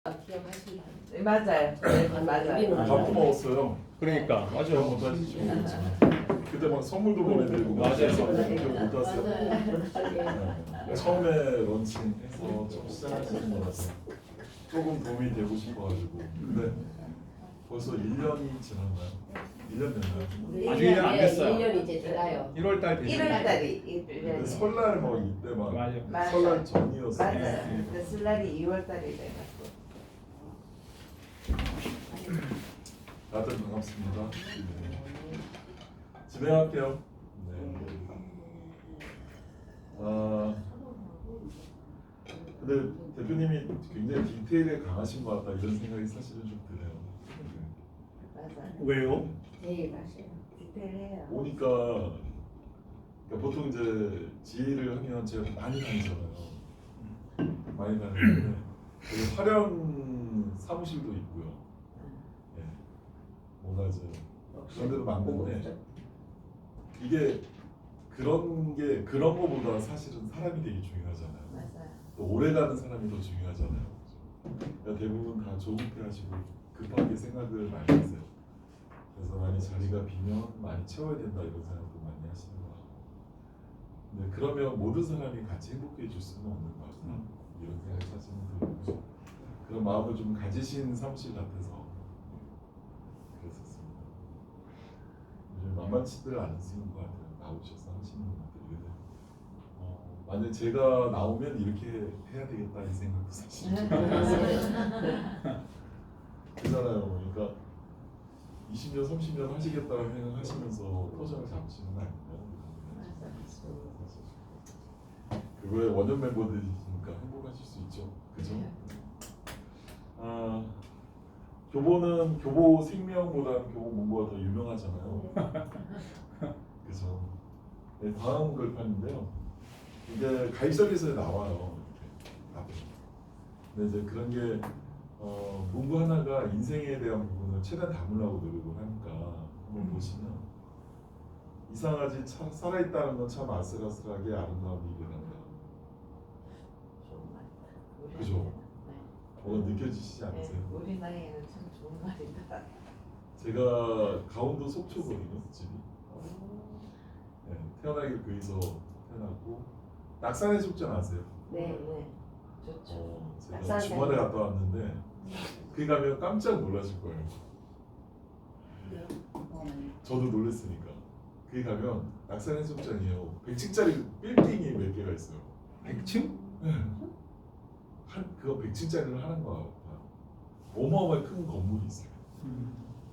기억하시나요? 네, 맞아요. 네, 맞아요. 밥도 먹었어요. 그러니까 기억 맞아요. 못 하시죠? 그때 막 선물도 보내드리고 막 맞아요. 해서 기억 못 하세요. 맞아요. 네. 처음에 런칭해서 좀 시작하시는 거라서 조금 도움이 되고 싶어가지고 근데 벌써 1년이 지났나요? 1년 됐나요? 아직 1년 안 됐어요. 1년 이제 돼가요. 1월달 되죠. 1월달이 근데 설날 뭐 이때 막 맞아요. 맞아요. 설날 전이었어요. 맞아요. 근데 설날이 2월달이 돼갖고. 다들 반갑습니다. 네. 진행할게요. 네. 근데 대표님이 굉장히 디테일에 강하신 것 같다 이런 생각이 사실은 좀 드네요. 맞아요. 왜요? 제일 맛있어요. 디테일해요. 오니까 그러니까 보통 이제 지혜를 하면 제가 많이 다니잖아요. 많이 다니는데 되게 화려한 사무실도 있고요. 예. 뭔가 이제 그런 데도 많은데 이게 그런 거보다 사실은 사람이 되게 중요하잖아요. 맞아요. 또 오래가는 사람이 더 중요하잖아요. 그러니까 대부분 다 조급해하시고 급하게 생각을 많이 하세요. 그래서 많이 자리가 비면 많이 채워야 된다 이런 생각도 많이 하시는 것 같고. 근데 그러면 모든 사람이 같이 행복해질 수는 없는 것 같아요. 이런 생각이 사실은 들고 그런 마음을 좀 가지신 사무실 같아서 그랬었습니다. 요즘 만만치들 않으신 것 같아요. 나오셔서 하시는 분들이. 만약 제가 나오면 이렇게 해야 되겠다 이 생각도 사실 좀 들었어요. 그잖아요. 그러니까 20년, 30년 하시겠다고 생각하시면서 포장을 잡으시는 거 아닌가요? 그거에 원년 멤버들이니까 행복하실 수 있죠. 그죠? 교보는 교보 생명보다는 교보 문고가 더 유명하잖아요. 그죠? 네, 다음 글판인데요. 이게 가입설계서에 나와요. 이렇게 앞에. 근데 이제 그런 게 문구 하나가 인생에 대한 부분을 최대한 담으려고 노력을 하니까 한번 보시면 이상하지 살아있다는 건 참 아슬아슬하게 아름다운 일이란다. 좋은 말이다. 그죠? 뭔가 느껴지시지 네, 않으세요? 우리 나이에는 참 좋은 말이다. 제가 강원도 속초거든요, 집이. 네, 태어나길 거기서 태어났고 낙산 해수욕장 아세요? 네, 네. 좋죠. 제가 낙산 주말에 갔다 왔는데 거기 가면 깜짝 놀라실 거예요. 저도 놀랐으니까. 거기 가면 낙산 해수욕장이에요. 100층짜리 빌딩이 몇 개가 있어요. 100층? 네. 그거 100층짜리를 하는 거야. 어마어마하게 큰 건물이 있어요.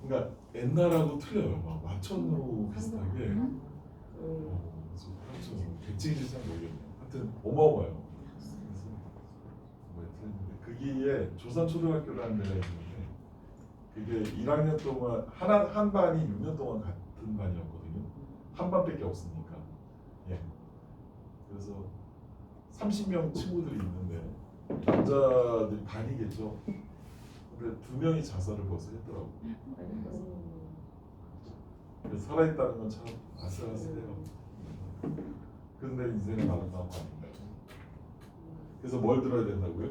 그러니까 옛날하고 틀려요. 막 마천루 비슷하게. 그래서 100층인지 잘 모르겠네요. 하여튼 어마어마해요. 거기에 조선초등학교라는 데가 있는데 그게 1학년 동안 한 반이 6년 동안 같은 반이었거든요. 한 반밖에 없으니까. 예. 그래서 30명 친구들이 있는데 남자들이 반이겠죠. 근데 2명이 자살을 벌써 했더라고. 그래서 살아있다는 건 참 아슬아슬해요. 근데 인생은 아름다운 거 아닌가요? 그래서 뭘 들어야 된다고요?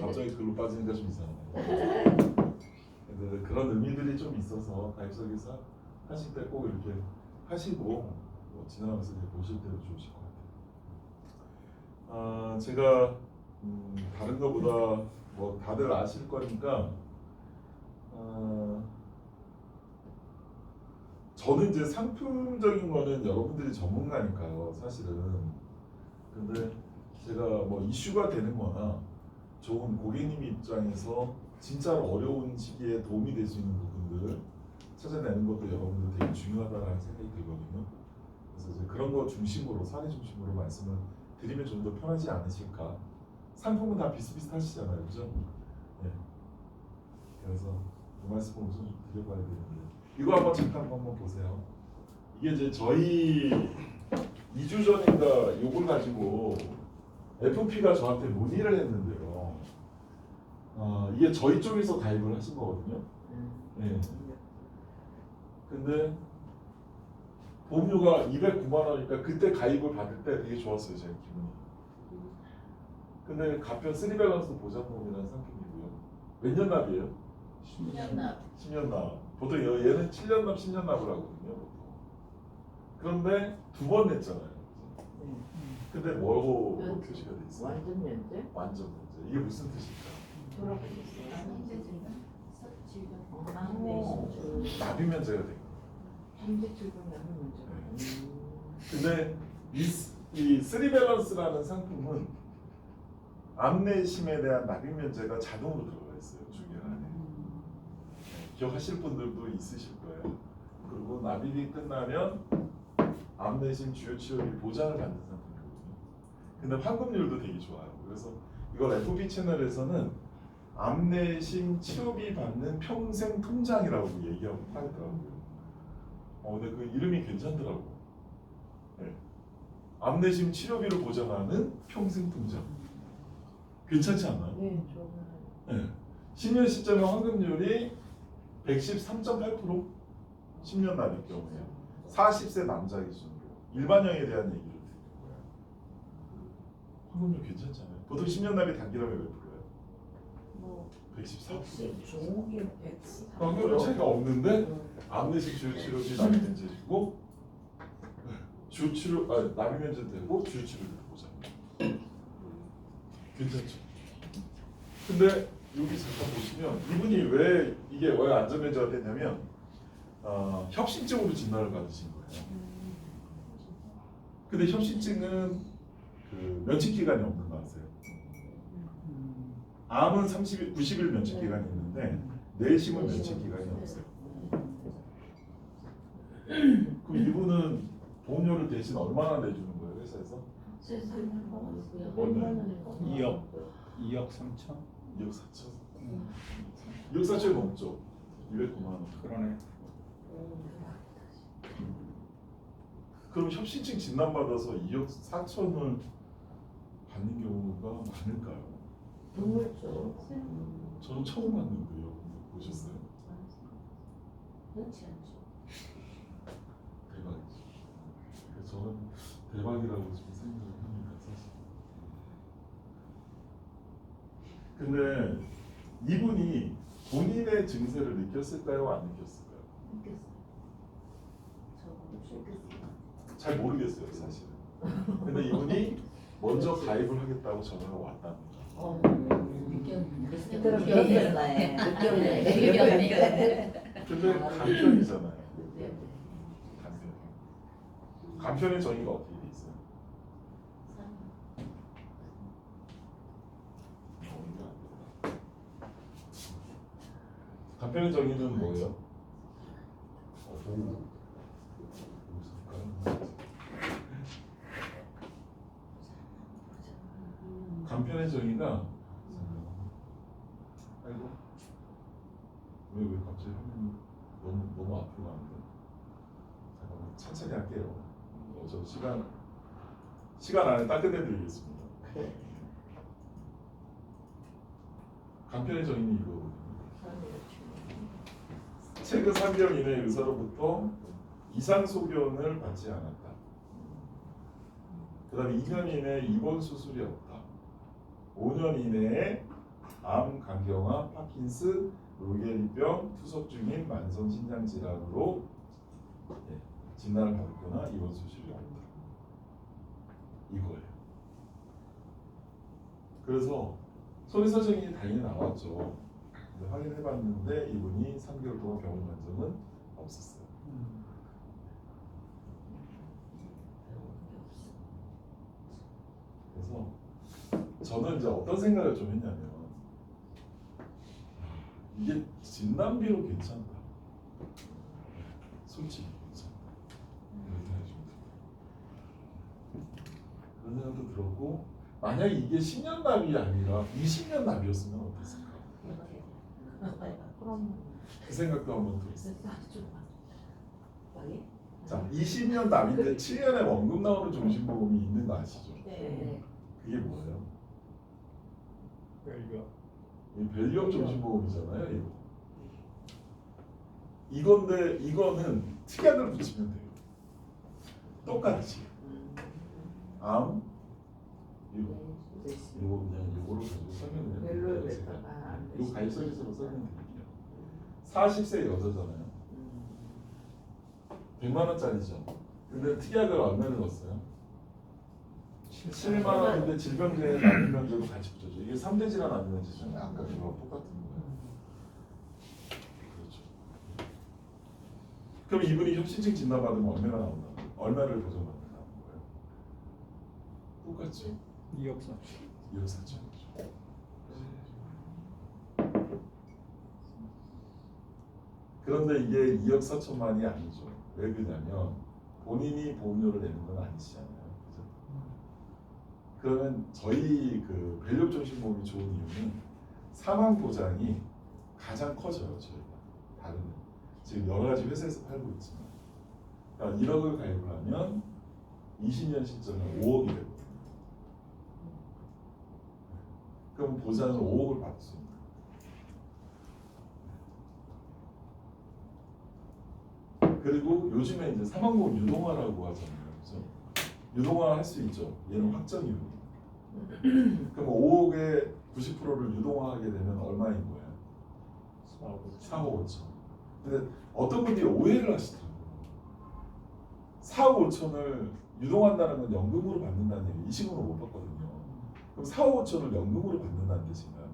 갑자기 글로 빠지니까 좀 이상하네요. 근데 그런 의미들이 좀 있어서 가입설계서 하실 때 꼭 이렇게 하시고 뭐 지나가면서 이렇게 보실 때도 좋으실 것 같아요. 제가 다른 거보다 뭐 다들 아실 거니까 저는 이제 상품적인 거는 여러분들이 전문가니까요, 사실은. 근데 제가 뭐 이슈가 되는 거나 좋은 고객님 입장에서 진짜로 어려운 시기에 도움이 될 수 있는 부분들을 찾아내는 것도 여러분들 되게 중요하다는 생각이 들거든요. 그래서 이제 그런 거 중심으로, 사례 중심으로 말씀을 드리면 좀 더 편하지 않으실까. 상품은 다 비슷비슷하시잖아요, 그죠? 네. 그래서 그 말씀을 우선 좀 드려봐야 되는데 이거 한번 잠깐 한번 보세요. 이게 이제 저희 2주 전인가 요걸 가지고 FP가 저한테 문의를 했는데요. 이게 저희 쪽에서 가입을 하신 거거든요. 네. 근데 보험료가 209만 원이니까 그때 가입을 받을 때 되게 좋았어요, 제 기분이. 근데 가평 3밸런스 보장보험이라는 상품이고요. 몇 년 납이에요? 10년 납. 10년 납. 보통 얘는 7년 납, 10년 납을 하거든요. 보통. 그런데 두 번 냈잖아요. 네. 근데 뭐라고 면제. 표시가 돼 있어요? 완전 면제? 완전 면제. 이게 무슨 뜻일까? 돌아보겠어요. 오. 납입 면제가 된 거예요. 현재 출근하는 면제. 근데 이 3밸런스라는 상품은 암내심에 대한 납입 면제가 자동으로 들어가 있어요. 주계 안에. 기억하실 분들도 있으실 거예요. 그리고 납입이 끝나면 암내심 주요 치료비 보장을 받는 상품이거든요. 근데 환급률도 되게 좋아요. 그래서 이걸 FB 채널에서는 암내심 치료비 받는 평생 통장이라고 얘기하고 하더라고요. 근데 그 이름이 괜찮더라고. 네. 암내심 치료비를 보장하는 평생 통장. 괜찮지 않나요? 네, 좋아요. 네. 10년 시점의 환급률이 113.8%? 10년 납입 경우에요. 40세 남자 기준으로 일반형에 대한 얘기를 드리는 거예요. 환급률 괜찮잖아요. 보통 10년 납입 단기라면 몇 프로예요? 뭐 114%. 좋은 게 100. 환급률 차이가 없는데 암내식 주요 치료비 납입 면제이고 주요 치료 납입 면제 되고 주요 치료비도 보장. 괜찮죠? 근데 여기 잠깐 보시면 이분이 왜 안전면제가 됐냐면 협심증으로 진단을 받으신 거예요. 근데 협심증은 그 면책 기간이 없는 거 아세요? 암은 90일 면책 기간이 있는데 내심은 면책 기간이 없어요. 그럼 이분은 보험료를 대신 얼마나 내주는 거예요, 회사에서? 2억 3천? 2억 4천? 2억 4천이 넘죠? 209만 원. 그러네. 그럼 협심증 진단받아서 2억 4천을 받는 경우가 많을까요? 드물죠. 저는 처음 봤는데요. 보셨어요? 그렇지 않죠. 대박이죠. 그래서 저는 대박이라고 좀 생각을 합니다, 사실. 근데 이분이 본인의 증세를 느꼈을까요? 안 느꼈을까요? 느꼈어요. 저도 느꼈어요. 잘 모르겠어요, 사실은. 근데 이분이 먼저 가입을 하겠다고 전화가 왔답니다. 느꼈네. 느꼈네. 근데 간편이잖아요. 간편. 간편의 정의가 어떻게 돼 있어요? 간편의 정의는 뭐예요? 간편의 정의가 아이고 왜 갑자기 화면이 너무 앞으로 가는데 잠깐만 천천히 할게요. 저 시간 안에 딱 끝내드리겠습니다. 간편의 정의는 이거거든요. 최근 3개월 이내 의사로부터 이상 소견을 받지 않았다. 그 다음에 2년 이내 입원 수술이 없다. 5년 이내에 암, 간경화, 파킨스, 로게리병, 투석 중인 만성 신장 질환으로 진단을 받거나 입원 수술이 없다. 이거예요. 그래서 소리사 정이 당연히 나왔죠. 근데 확인해봤는데 이분이 3개월 동안 병원 간 적은 없었어요. 그래서 저는 이제 어떤 생각을 좀 했냐면 이게 진단비로 괜찮다. 솔직히 괜찮다. 그런 생각도 들었고 만약에 이게 10년 납이 아니라 20년 납이었으면 어땠을까? 그럼 그 생각도 한번 들었어요. 많이? 자, 20년 납인데 7년에 원금 나오는 종신보험이 있는 거 아시죠? 네. 그게 뭐예요? 이거 이 밸류업 종신보험이잖아요. 이거. 이건데 이거는 특약을 붙이면 돼요. 똑같이 암 이거 네. 이거 그냥 이거로 가지고 설명을 멜로에 해드릴게요. 제가. 뱉다가 안 이거 되시죠. 가입설계서로 설명드릴게요. 40세 여자잖아요. 100만 원짜리죠. 근데 특약을 얼마를 넣었어요? 7만 원인데 질병제, 난임병제도 같이 붙여줘. 이게 3대 질환 난임병제잖아요. 아까 그거랑 똑같은 거예요. 그렇죠. 그럼 이분이 협신증 진단받으면 얼마가 나온다고? 얼마를 보장받는다는 거예요? 똑같죠. 2억 4천. 2억 4천. 그런데 이게 2억 4천만이 아니죠. 왜 그러냐면 본인이 보험료를 내는 건 아니시잖아요. 그죠? 그러면 저희 그 밸류업종신보험이 좋은 이유는 사망 보장이 가장 커져요. 저희가 다른 지금 여러 가지 회사에서 팔고 있지만 그러니까 1억을 가입을 하면 20년 시점에 5억이 되거든요. 그럼 보장은 5억을 받을 수 있는. 그리고 요즘에 이제 사망보험 유동화라고 하잖아요. 그죠? 유동화 할 수 있죠. 얘는 확정이유니까. 그럼 5억에 90%를 유동화하게 되면 얼마인 거예요? 4억 5천. 근데 어떤 분들이 오해를 하시더라고요. 4억 5천을 유동한다는 건 연금으로 받는다는 얘기, 이식으로 못 받거든요. 그럼 4억 5천을 연금으로 받는다는 뜻인가요?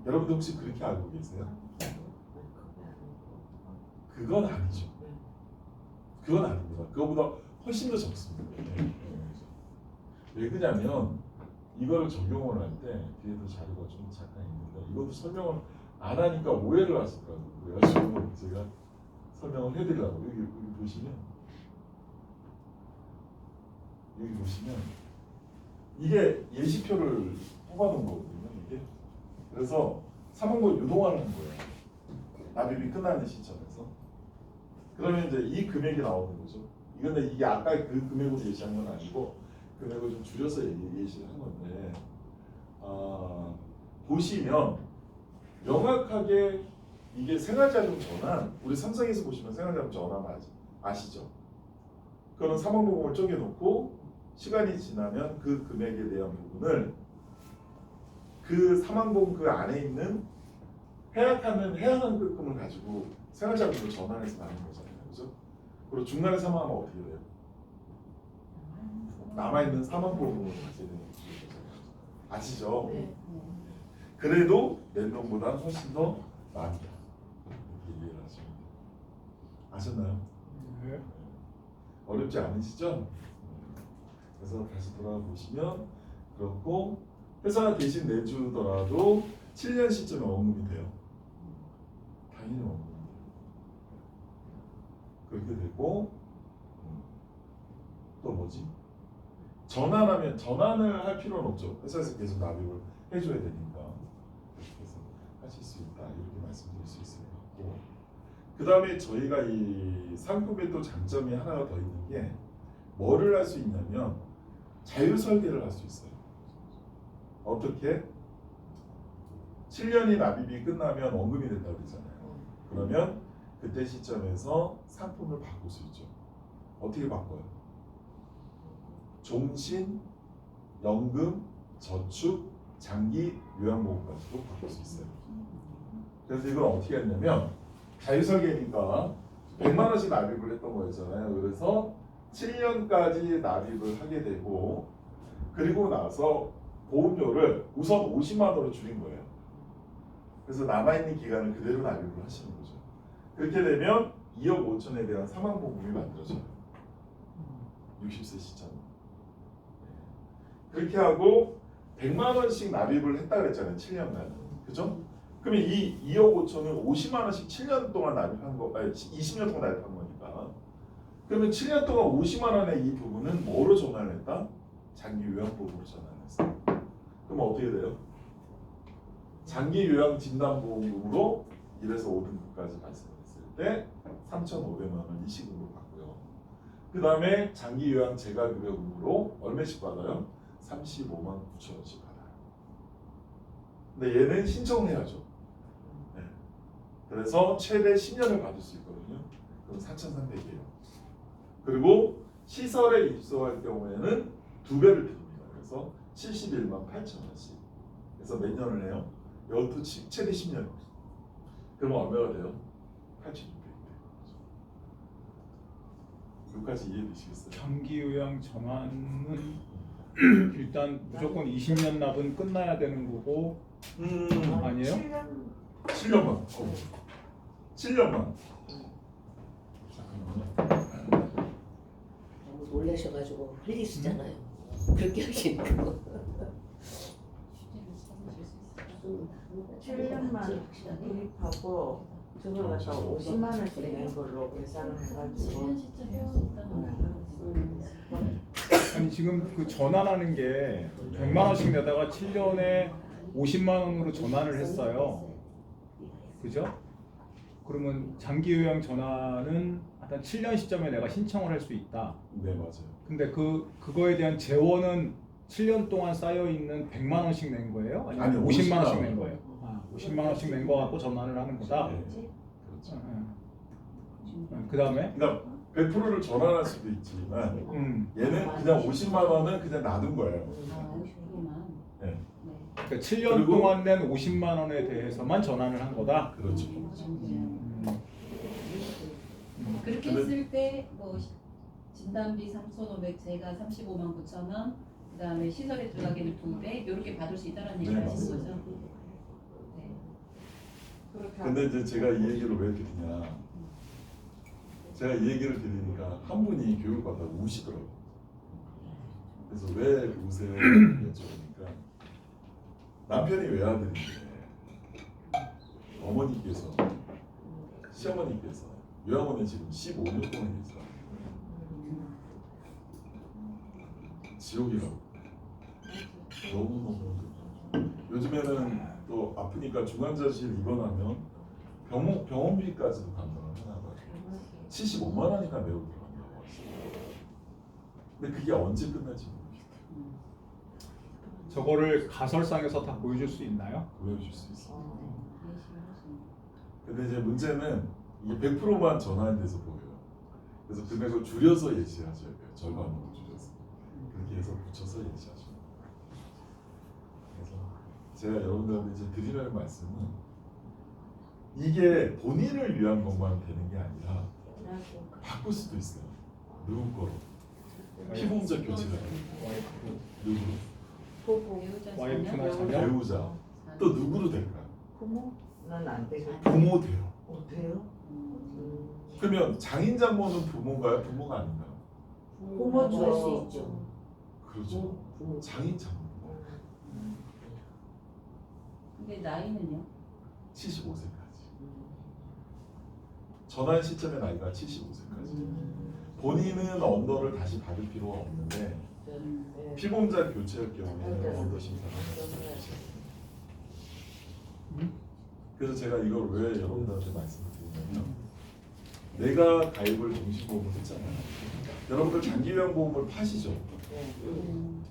여러분들 혹시 그렇게 알고 계세요? 그건 아니죠. 그건 아닙니다. 그거보다 훨씬 더 적습니다. 왜 그러냐면 이걸 적용을 할 때 뒤에도 자료가 좀 잠깐 있는데 이것도 설명을 안 하니까 오해를 하시더라고요. 그래가지고 제가 설명을 해드리려고 여기 보시면 이게 예시표를 뽑아놓은 거거든요. 이게 그래서 사망보험 유동화를 한 거예요. 납입이 끝나는 시점에서. 그러면 이제 이 금액이 나오는 거죠. 이건데 이게 아까 그 금액으로 예시한 건 아니고 금액을 좀 줄여서 예시를 한 건데 보시면 명확하게 이게 생활자금 전환, 우리 삼성에서 보시면 생활자금 전환 아시죠? 그런 사망보험을 쪼개놓고 시간이 지나면 그 금액에 대한 부분을 그 사망보험 그 안에 있는 해약한 금을 가지고 생활자금으로 전환해서 나는 거잖아요. 그죠? 그리고 중간에 사망하면 어떻게 돼요? 남아있는 사망보험으로 가게 되는 거잖아요. 아시죠? 네. 그래도 낸 돈보다 훨씬 더 많다. 이렇게 이해를 하시면 돼요. 아셨나요? 네. 어렵지 않으시죠? 그래서 다시 돌아가 보시면 그렇고 회사가 대신 내주더라도 7년 시점에 원금이 돼요. 당연히 원금이 돼요. 그렇게 되고 또 뭐지? 전환을 할 필요는 없죠. 회사에서 계속 납입을 해줘야 되니까 그렇게 해서 하실 수 있다 이렇게 말씀드릴 수 있을 것 같고 그 다음에 저희가 이 상품의 또 장점이 하나가 더 있는 게 뭐를 할 수 있냐면 자율 설계를 할 수 있어요. 어떻게? 7년이 납입이 끝나면 원금이 된다고 그러잖아요. 그러면 그때 시점에서 상품을 바꿀 수 있죠. 어떻게 바꿔요? 종신, 연금, 저축, 장기, 요양보험까지도 바꿀 수 있어요. 그래서 이걸 어떻게 했냐면 자유설계니까 100만 원씩 납입을 했던 거였잖아요. 그래서 7년까지 납입을 하게 되고 그리고 나서 보험료를 우선 50만 원으로 줄인 거예요. 그래서 남아있는 기간을 그대로 납입을 하시는 거죠. 그렇게 되면 2억 5천에 대한 사망보험이 만들어져요. 60세 시점. 그렇게 하고 100만 원씩 납입을 했다 그랬잖아요. 7년간. 그죠? 그러면 이 2억 5천을 50만 원씩 7년 동안 납입한 거, 아니 20년 동안 납입한 거니까. 그러면 7년 동안 50만 원의 이 부분은 뭐로 전환을 했다? 장기 요양보험으로 전환했어. 그럼 어떻게 돼요? 장기 요양 진단보험금으로 1에서 5등급까지 발생했을 때 3,500만 원 이식금으로 받고요. 그 다음에 장기 요양 재가급여금으로 얼마씩 받아요? 35만 9천 원씩 받아요. 근데 얘는 신청을 해야죠. 네. 그래서 최대 10년을 받을 수 있거든요. 그럼 4,300이에요. 그리고 시설에 입소할 경우에는 2배를 드립니다. 그래서 71만 8천 원씩. 그래서 몇 년을 해요? 이것도 최대 10년. 그러면 얼마가 돼요? 8,600대. 여기까지 이해되시겠어요? 장기요양 전환은 일단 무조건 20년 납은 끝나야 되는 거고 아니에요? 7년만. 7년만. 잠깐만요. 너무 놀라셔가지고 흘리시잖아요. 그렇게 하시는 거. 7년만 구입하고 저걸 갖다 50만 원씩 낸 걸로 계산을 해가지고 아니 지금 그 전환하는 게 100만 원씩 내다가 7년에 50만 원으로 전환을 했어요. 그죠? 그러면 장기요양 전환은 한 7년 시점에 내가 신청을 할 수 있다. 네, 맞아요. 근데 그거에 대한 재원은 7년 동안 쌓여 있는 100만 원씩 낸 거예요? 아니면 아니요, 50만 원씩 50만 낸 거예요? 50만 원씩 낸 거 갖고 전환을 하는 거다. 네, 그렇죠. 그다음에 그러니까 100%를 전환할 수도 있지만 얘는 그냥 50만 원은 그냥 놔둔 거예요. 네. 그러니까 7년 그리고- 동안 낸 50만 원에 대해서만 전환을 한 거다. 그렇죠. 그렇게 근데- 했을 때 뭐 진단비 3,500, 제가 35만 9천 원, 그다음에 시설에 들어가기는 2배 이렇게 받을 수 있다는 얘기를 네, 하시는 맞습니다. 거죠. 네. 그렇게 근데 이제 제가 이 얘기를 왜 드리냐? 제가 이 얘기를 드리니까 한 분이 교육을 받다가 우시더라고요. 그래서 왜 우세요? 여쭤보니까 남편이 외아들인데 어머니께서 시어머니께서 요양원에 지금 15년 동안 계세요. 지옥이라고. 너무너무 요즘에는 또 아프니까 중환자실 입원하면 병원비까지도 감당을 하나 봐요. 75만 원이나 내고 들어간다고 하시더라고요. 근데 그게 언제 끝날지 모르겠어요. 저거를 가설상에서 다 보여줄 수 있나요? 보여줄 수 있어요. 근데 이제 문제는 이게 100%만 전환돼서 보여요. 그래서 금액을 줄여서 예시하셔야 돼요. 절반으로 줄여서. 그렇게 해서 붙여서 예시하셔야 돼요. 그래서 제가 여러분들한테 이제 드리는 말씀은 이게 본인을 위한 것만 되는 게 아니라 바꿀 수도 있어요. 누구 거로. 피보험자 교체가 돼요. 누구? 배우자 와이프나 자녀? 자녀? 배우자. 또 누구로 될까요? 부모는 안 되고 부모 돼요. 돼요? 그러면 장인 장모는 부모인가요? 부모가 아닌가요? 부모죠. 할 수 있죠. 그렇죠. 부모. 장인 장모. 근데 나이는요? 75세까지. 전환 시점의 나이가 75세까지. 본인은 언더를 다시 받을 필요가 없는데 피보험자 교체할 경우에는 언더 심사를 하셔야 돼요. 그래서 제가 이걸 왜 여러분들한테 말씀을 드리냐면 내가 가입을 종신보험을 했잖아요. 여러분들 장기요양보험을 파시죠?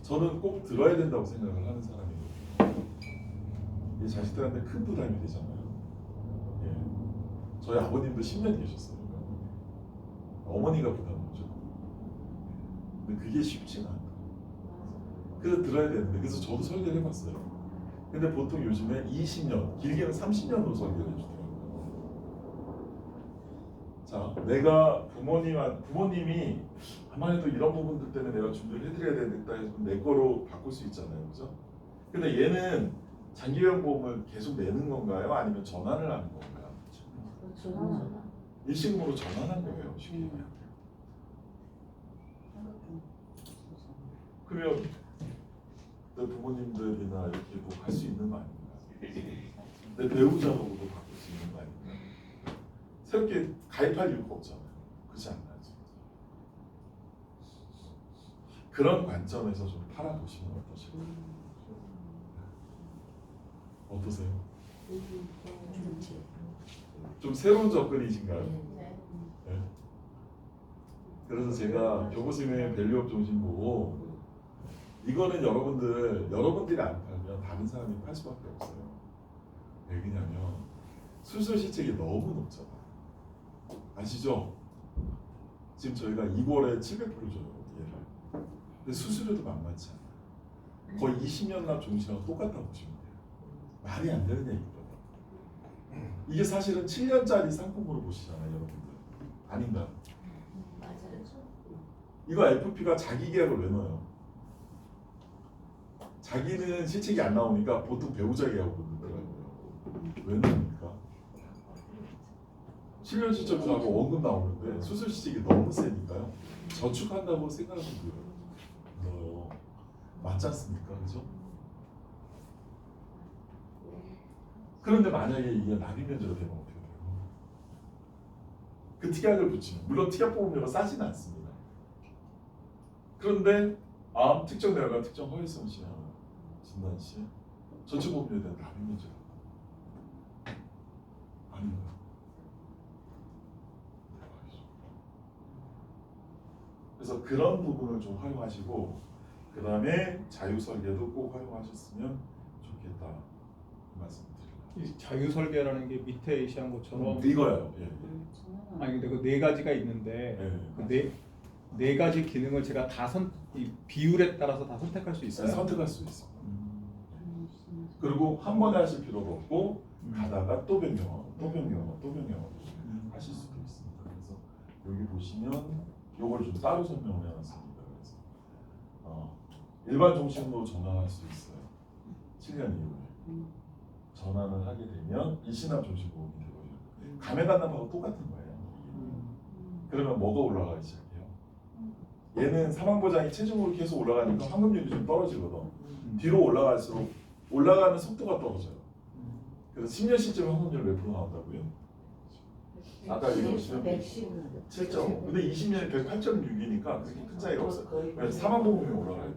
저는 꼭 들어야 된다고 생각을 하는 사람이거든요. 이 자식들한테 큰 부담이 되잖아요. 예. 저희 아버님도 10년 계셨어요. 어머니가 부담이죠. 근데 그게 쉽지가 않아요. 그래서 들어야 되는데 그래서 저도 설계를 해봤어요. 근데 보통 요즘에 20년, 길게는 30년으로 설계를 해주더라고요. 자, 내가 부모님이 아무래도 이런 부분들 때문에 내가 준비를 해드려야 되겠다 해서 내 거로 바꿀 수 있잖아요, 그죠? 근데 얘는 장기요양보험을 계속 내는 건가요? 아니면 전환을 하는 건가요? 일시금으로 전환한 거예요, 쉽게 얘기하면. 그러면 내 부모님들이나 이렇게도 할 수 있는 거 아닌가? 내 배우자하고도 바꿀 수 있는 거 아닌가? 새롭게 가입할 이유가 없잖아요. 그렇지 않나요? 그런 관점에서 좀 팔아보시면 어떠실까요? 어떠세요? 좀 새로운 접근이신가요? 네. 네. 그래서 제가 교보생의 밸류업 정신 보고 이거는 여러분들이 안 팔면 다른 사람이 팔 수밖에 없어요. 왜 그러냐면 수술 시책이 너무 높잖아. 아시죠? 지금 저희가 2월에 700불 줘요 얘를. 근데 수수료도 만만치 않아요. 거의 20년 납 종신하고 똑같다고 보시면 돼요. 말이 안 되는 얘기거든요. 이게 사실은 7년짜리 상품으로 보시잖아요, 여러분들. 아닌가요? 맞아요. 이거 FP가 자기 계약을 왜 넣어요? 자기는 실책이 안 나오니까 보통 배우자 계약으로 넣더라고요. 왜 넣습니까? 7년 시점하고 원금 나오는데 수술 시책이 너무 세니까요. 저축한다고 생각하면 넣어요. 맞지 않습니까? 그죠? 그런데 만약에 이게 납입 면제로 되면 어떻게 돼요? 그 특약을 붙이면 물론 특약 보험료가 싸지는 않습니다. 그런데 특정 내가 특정 허위성 시야 진단 시 전체 보험료에 대한 납입 면제가 아닌가? 그래서 그런 부분을 좀 활용하시고 그 다음에 자유 설계도 꼭 활용하셨으면 좋겠다 이 말씀드립니다. 이 자유 설계라는 게 밑에 예시한 것처럼 이거예요. 예. 아니 근데 그 네 가지가 있는데 예. 그 네 가지 기능을 제가 이 비율에 따라서 다 선택할 수 있어요. 선택할 수 있어. 그리고 한 번에 하실 필요도 없고 가다가 또 변경하고 또 변경하고 또 변경하고 하실 수도 있습니다. 그래서 여기 보시면 요걸 좀 따로 설명을 해놨습니다. 그래서 일반 종신으로 전환할 수 있어요. 7년 이후에 전환을 하게 되면 일시납 종신보험이 되고요. 감액한납하고 똑같은 거예요. 그러면 뭐가 올라가기 시작해요? 얘는 사망보장이 체중으로 계속 올라가니까 환급률이 좀 떨어지거든. 뒤로 올라갈수록 올라가는 속도가 떨어져요. 그래서 10년 시점에 환급률 몇 프로 나온다고요? 아까 얘기하시면 7.5. 근데 20년에 108.6이니까 그렇게 큰 차이가 없어요. 그래서 사망보험이 올라가요.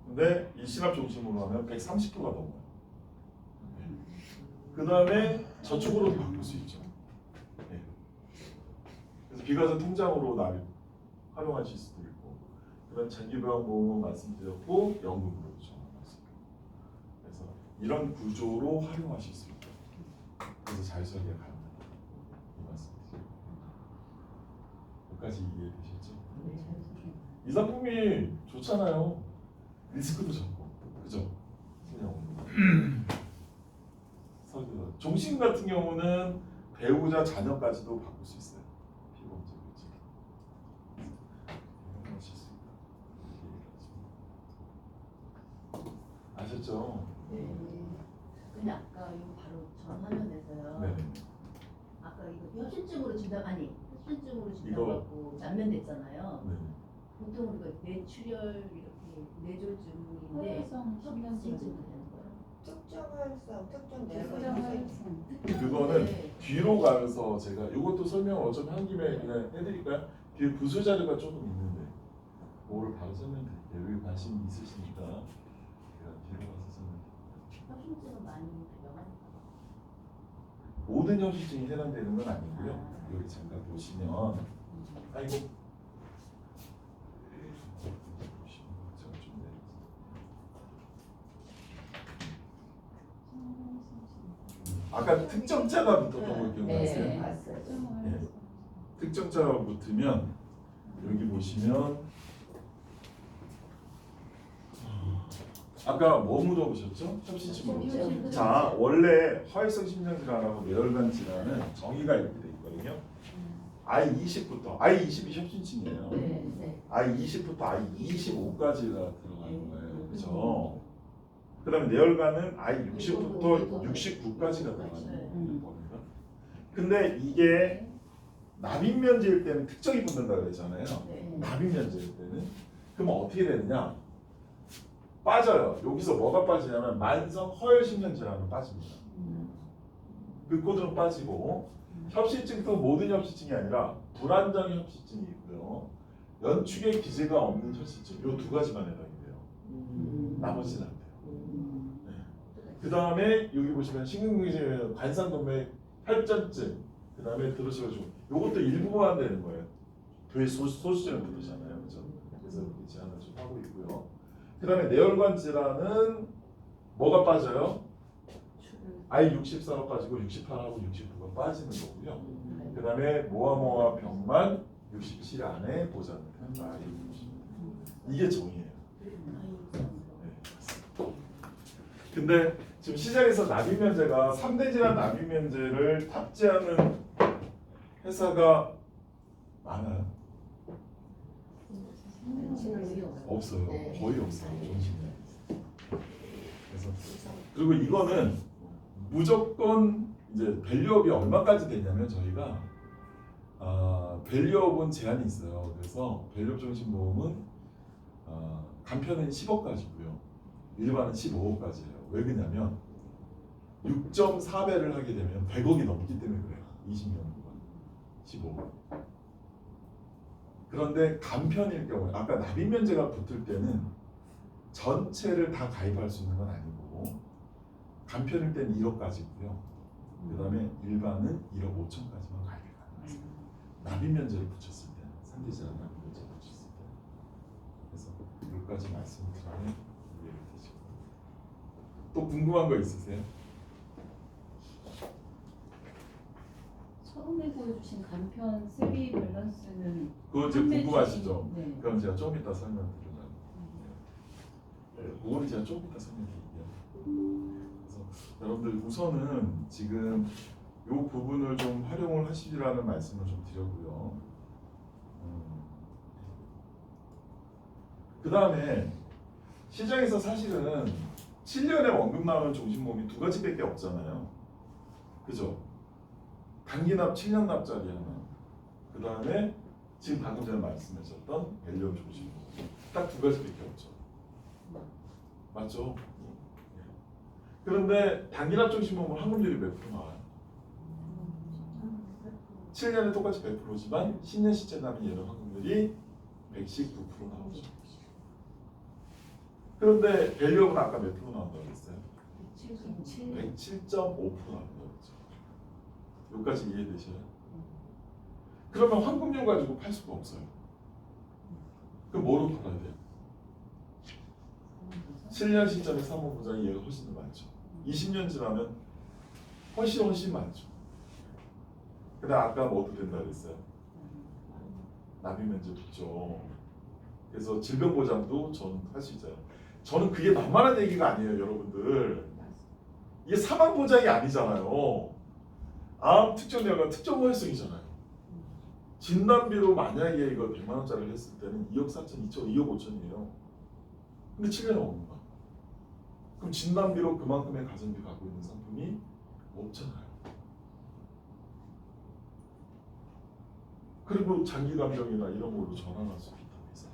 근데 일시납 종신으로 하면 130%가 넘어요. 그 다음에 저축으로도 바꿀 수 있죠. 네. 그래서 비과세 통장으로 활용하실 수도 있고, 그다음 장기보험은 말씀드렸고 연금으로도 전환하시고, 그래서 이런 구조로 활용하실 수 있다. 그래서 자유설계가 가능하다 이 말씀드립니다. 여기까지 이해되셨죠? 이 상품이 좋잖아요. 리스크도 적고, 그죠? 종신 같은 경우는 배우자 자녀까지도 바꿀 수 있어요. 피보험적 유지. 아셨죠? 네. 근데 아까 이거 바로 전 화면에서요. 네. 아까 이거 협심증으로 진단받고 난면됐잖아요. 네. 보통 우리가 뇌출혈 이렇게 뇌졸중인데 허위성 협심증도 신경질환. 되는 거예요. 특정 혈성, 특정 특정 내가 혈성. 그거는 네. 뒤로 가면서 제가 이것도 설명을 어차피 한 김에 그냥 해드릴까요? 뒤에 부수 자료가 조금 있는데 그거를 바로 설명드릴게요. 여기 관심 있으시니까 제가 뒤로 가서 설명드릴게요. 협심증은 많이 발병하니까. 모든 협심증이 해당되는 건 아니고요. 여기 잠깐 보시면 아이고 제가 좀 아까 특정자가 붙었던 걸 기억나세요? 네. 봤어요. 네. 특정자가 붙으면 여기 보시면 아까 뭐 물어보셨죠? 협심증. 자, 원래 허위성 심장질환하고 뇌혈관 질환은 정의가 이렇게 돼 있거든요. I20부터 I20이 협심증이에요. 네, 네. I20부터 I25까지가 들어가는 거예요. 그렇죠? 그다음에 뇌혈관은 I60부터 69까지가 들어가는 겁니다. 근데 이게 납입 면제일 때는 특정이 붙는다 그랬잖아요. 네. 납입 면제일 때는 그럼 어떻게 되느냐? 빠져요. 여기서 뭐가 빠지냐면 만성 허혈심장 질환은 빠집니다. 늑고들은 빠지고 협심증도 모든 협심증이 아니라 불안정 협심증이 있고요. 연축의 기제가 없는 협심증 이 두 가지만 해당이 돼요. 나머지는 안 돼요. 그 다음에 여기 보시면 심근경색, 관상동맥, 혈전증, 그 다음에 들으셔가지고 이것도 일부만 되는 거예요. 뒤에 소수증을 부르잖아요, 그렇죠? 그래서 이렇게 제한을 좀 하고 있고요. 그 다음에 뇌혈관 질환은 뭐가 빠져요? I64가 빠지고 68하고 69가 빠지는 거고요. 그 다음에 모아모아 병만 67 안에 보장을 한다. 이게 정의예요. 네. 근데 지금 시장에서 납입 면제가 3대 질환 납입 면제를 탑재하는 회사가 많아요? 없어요. 거의 없어요. 정신이. 그래서 그리고 이거는 무조건 이제 밸류업이 얼마까지 되냐면 저희가 밸류업은 제한이 있어요. 그래서 밸류업 정신보험은 간편은 10억까지고요. 일반은 15억까지예요. 왜 그러냐면 6.4배를 하게 되면 100억이 넘기 때문에 그래요. 20년 동안 15억. 그런데 간편일 경우에 아까 납입 면제가 붙을 때는 전체를 다 가입할 수 있는 건 아니고 간편일 때는 1억까지고요. 그 다음에 일반은 1억 5천까지만 가입이 가능하세요. 납입 면제를 붙였을 때는 3대 질환 납입 면제를 붙였을 때. 그래서 여기까지 말씀을 드리면 이해가 되시고. 또 궁금한 거 있으세요? 처음에 보여주신 간편 3 밸런스는 그거 이제 판매 궁금하시죠? 중인- 네. 그럼 제가 좀 이따 설명드리면 그거는 제가 좀 이따 설명드릴게요. 그래서 여러분들 우선은 지금 이 부분을 좀 활용을 하시라는 말씀을 좀 드렸고요. 그 다음에 시장에서 사실은 7년에 원금 나오는 종신보험이 두 가지밖에 없잖아요. 그죠? 단기납 7년 납짜리 하나. 그 다음에 지금 방금 전에 말씀하셨던 밸류업 종신보험. 딱 두 가지밖에 없죠. 맞죠? 그런데 단기납 종신보험은 환급률이 몇 프로 나와요? 7년에 똑같이 100%지만 10년 시점하면 얘는 환급률이 119% 나오죠. 그런데 밸류업은 아까 몇 프로 나온다고 했어요? 107.5% 나온다고 했죠. 여기까지 이해되셔요? 그러면 환급률 가지고 팔 수가 없어요. 그럼 뭐로 팔아야 돼요? 7년 시점에 사모보장이 얘가 훨씬 더 많죠. 20년 지나면 훨씬 많죠. 근데 아까 뭐도 된다 그랬어요? 납입 면제 붙죠. 그래서 질병보장도 저는 할 수 있어요. 저는 그게 만만한 얘기가 아니에요, 여러분들. 이게 사망보장이 아니잖아요. 암 특정 약간 특정 호혈성이잖아요. 진단비로 만약에 이거 100만 원짜리를 했을 때는 2억 4천, 2억 5천이에요. 근데 7년에 없는 거야. 그럼 진단비로 그만큼의 가성비 갖고 있는 상품이 없잖아요. 그리고 장기감정이나 이런 걸로 전환할 수 있다고 해서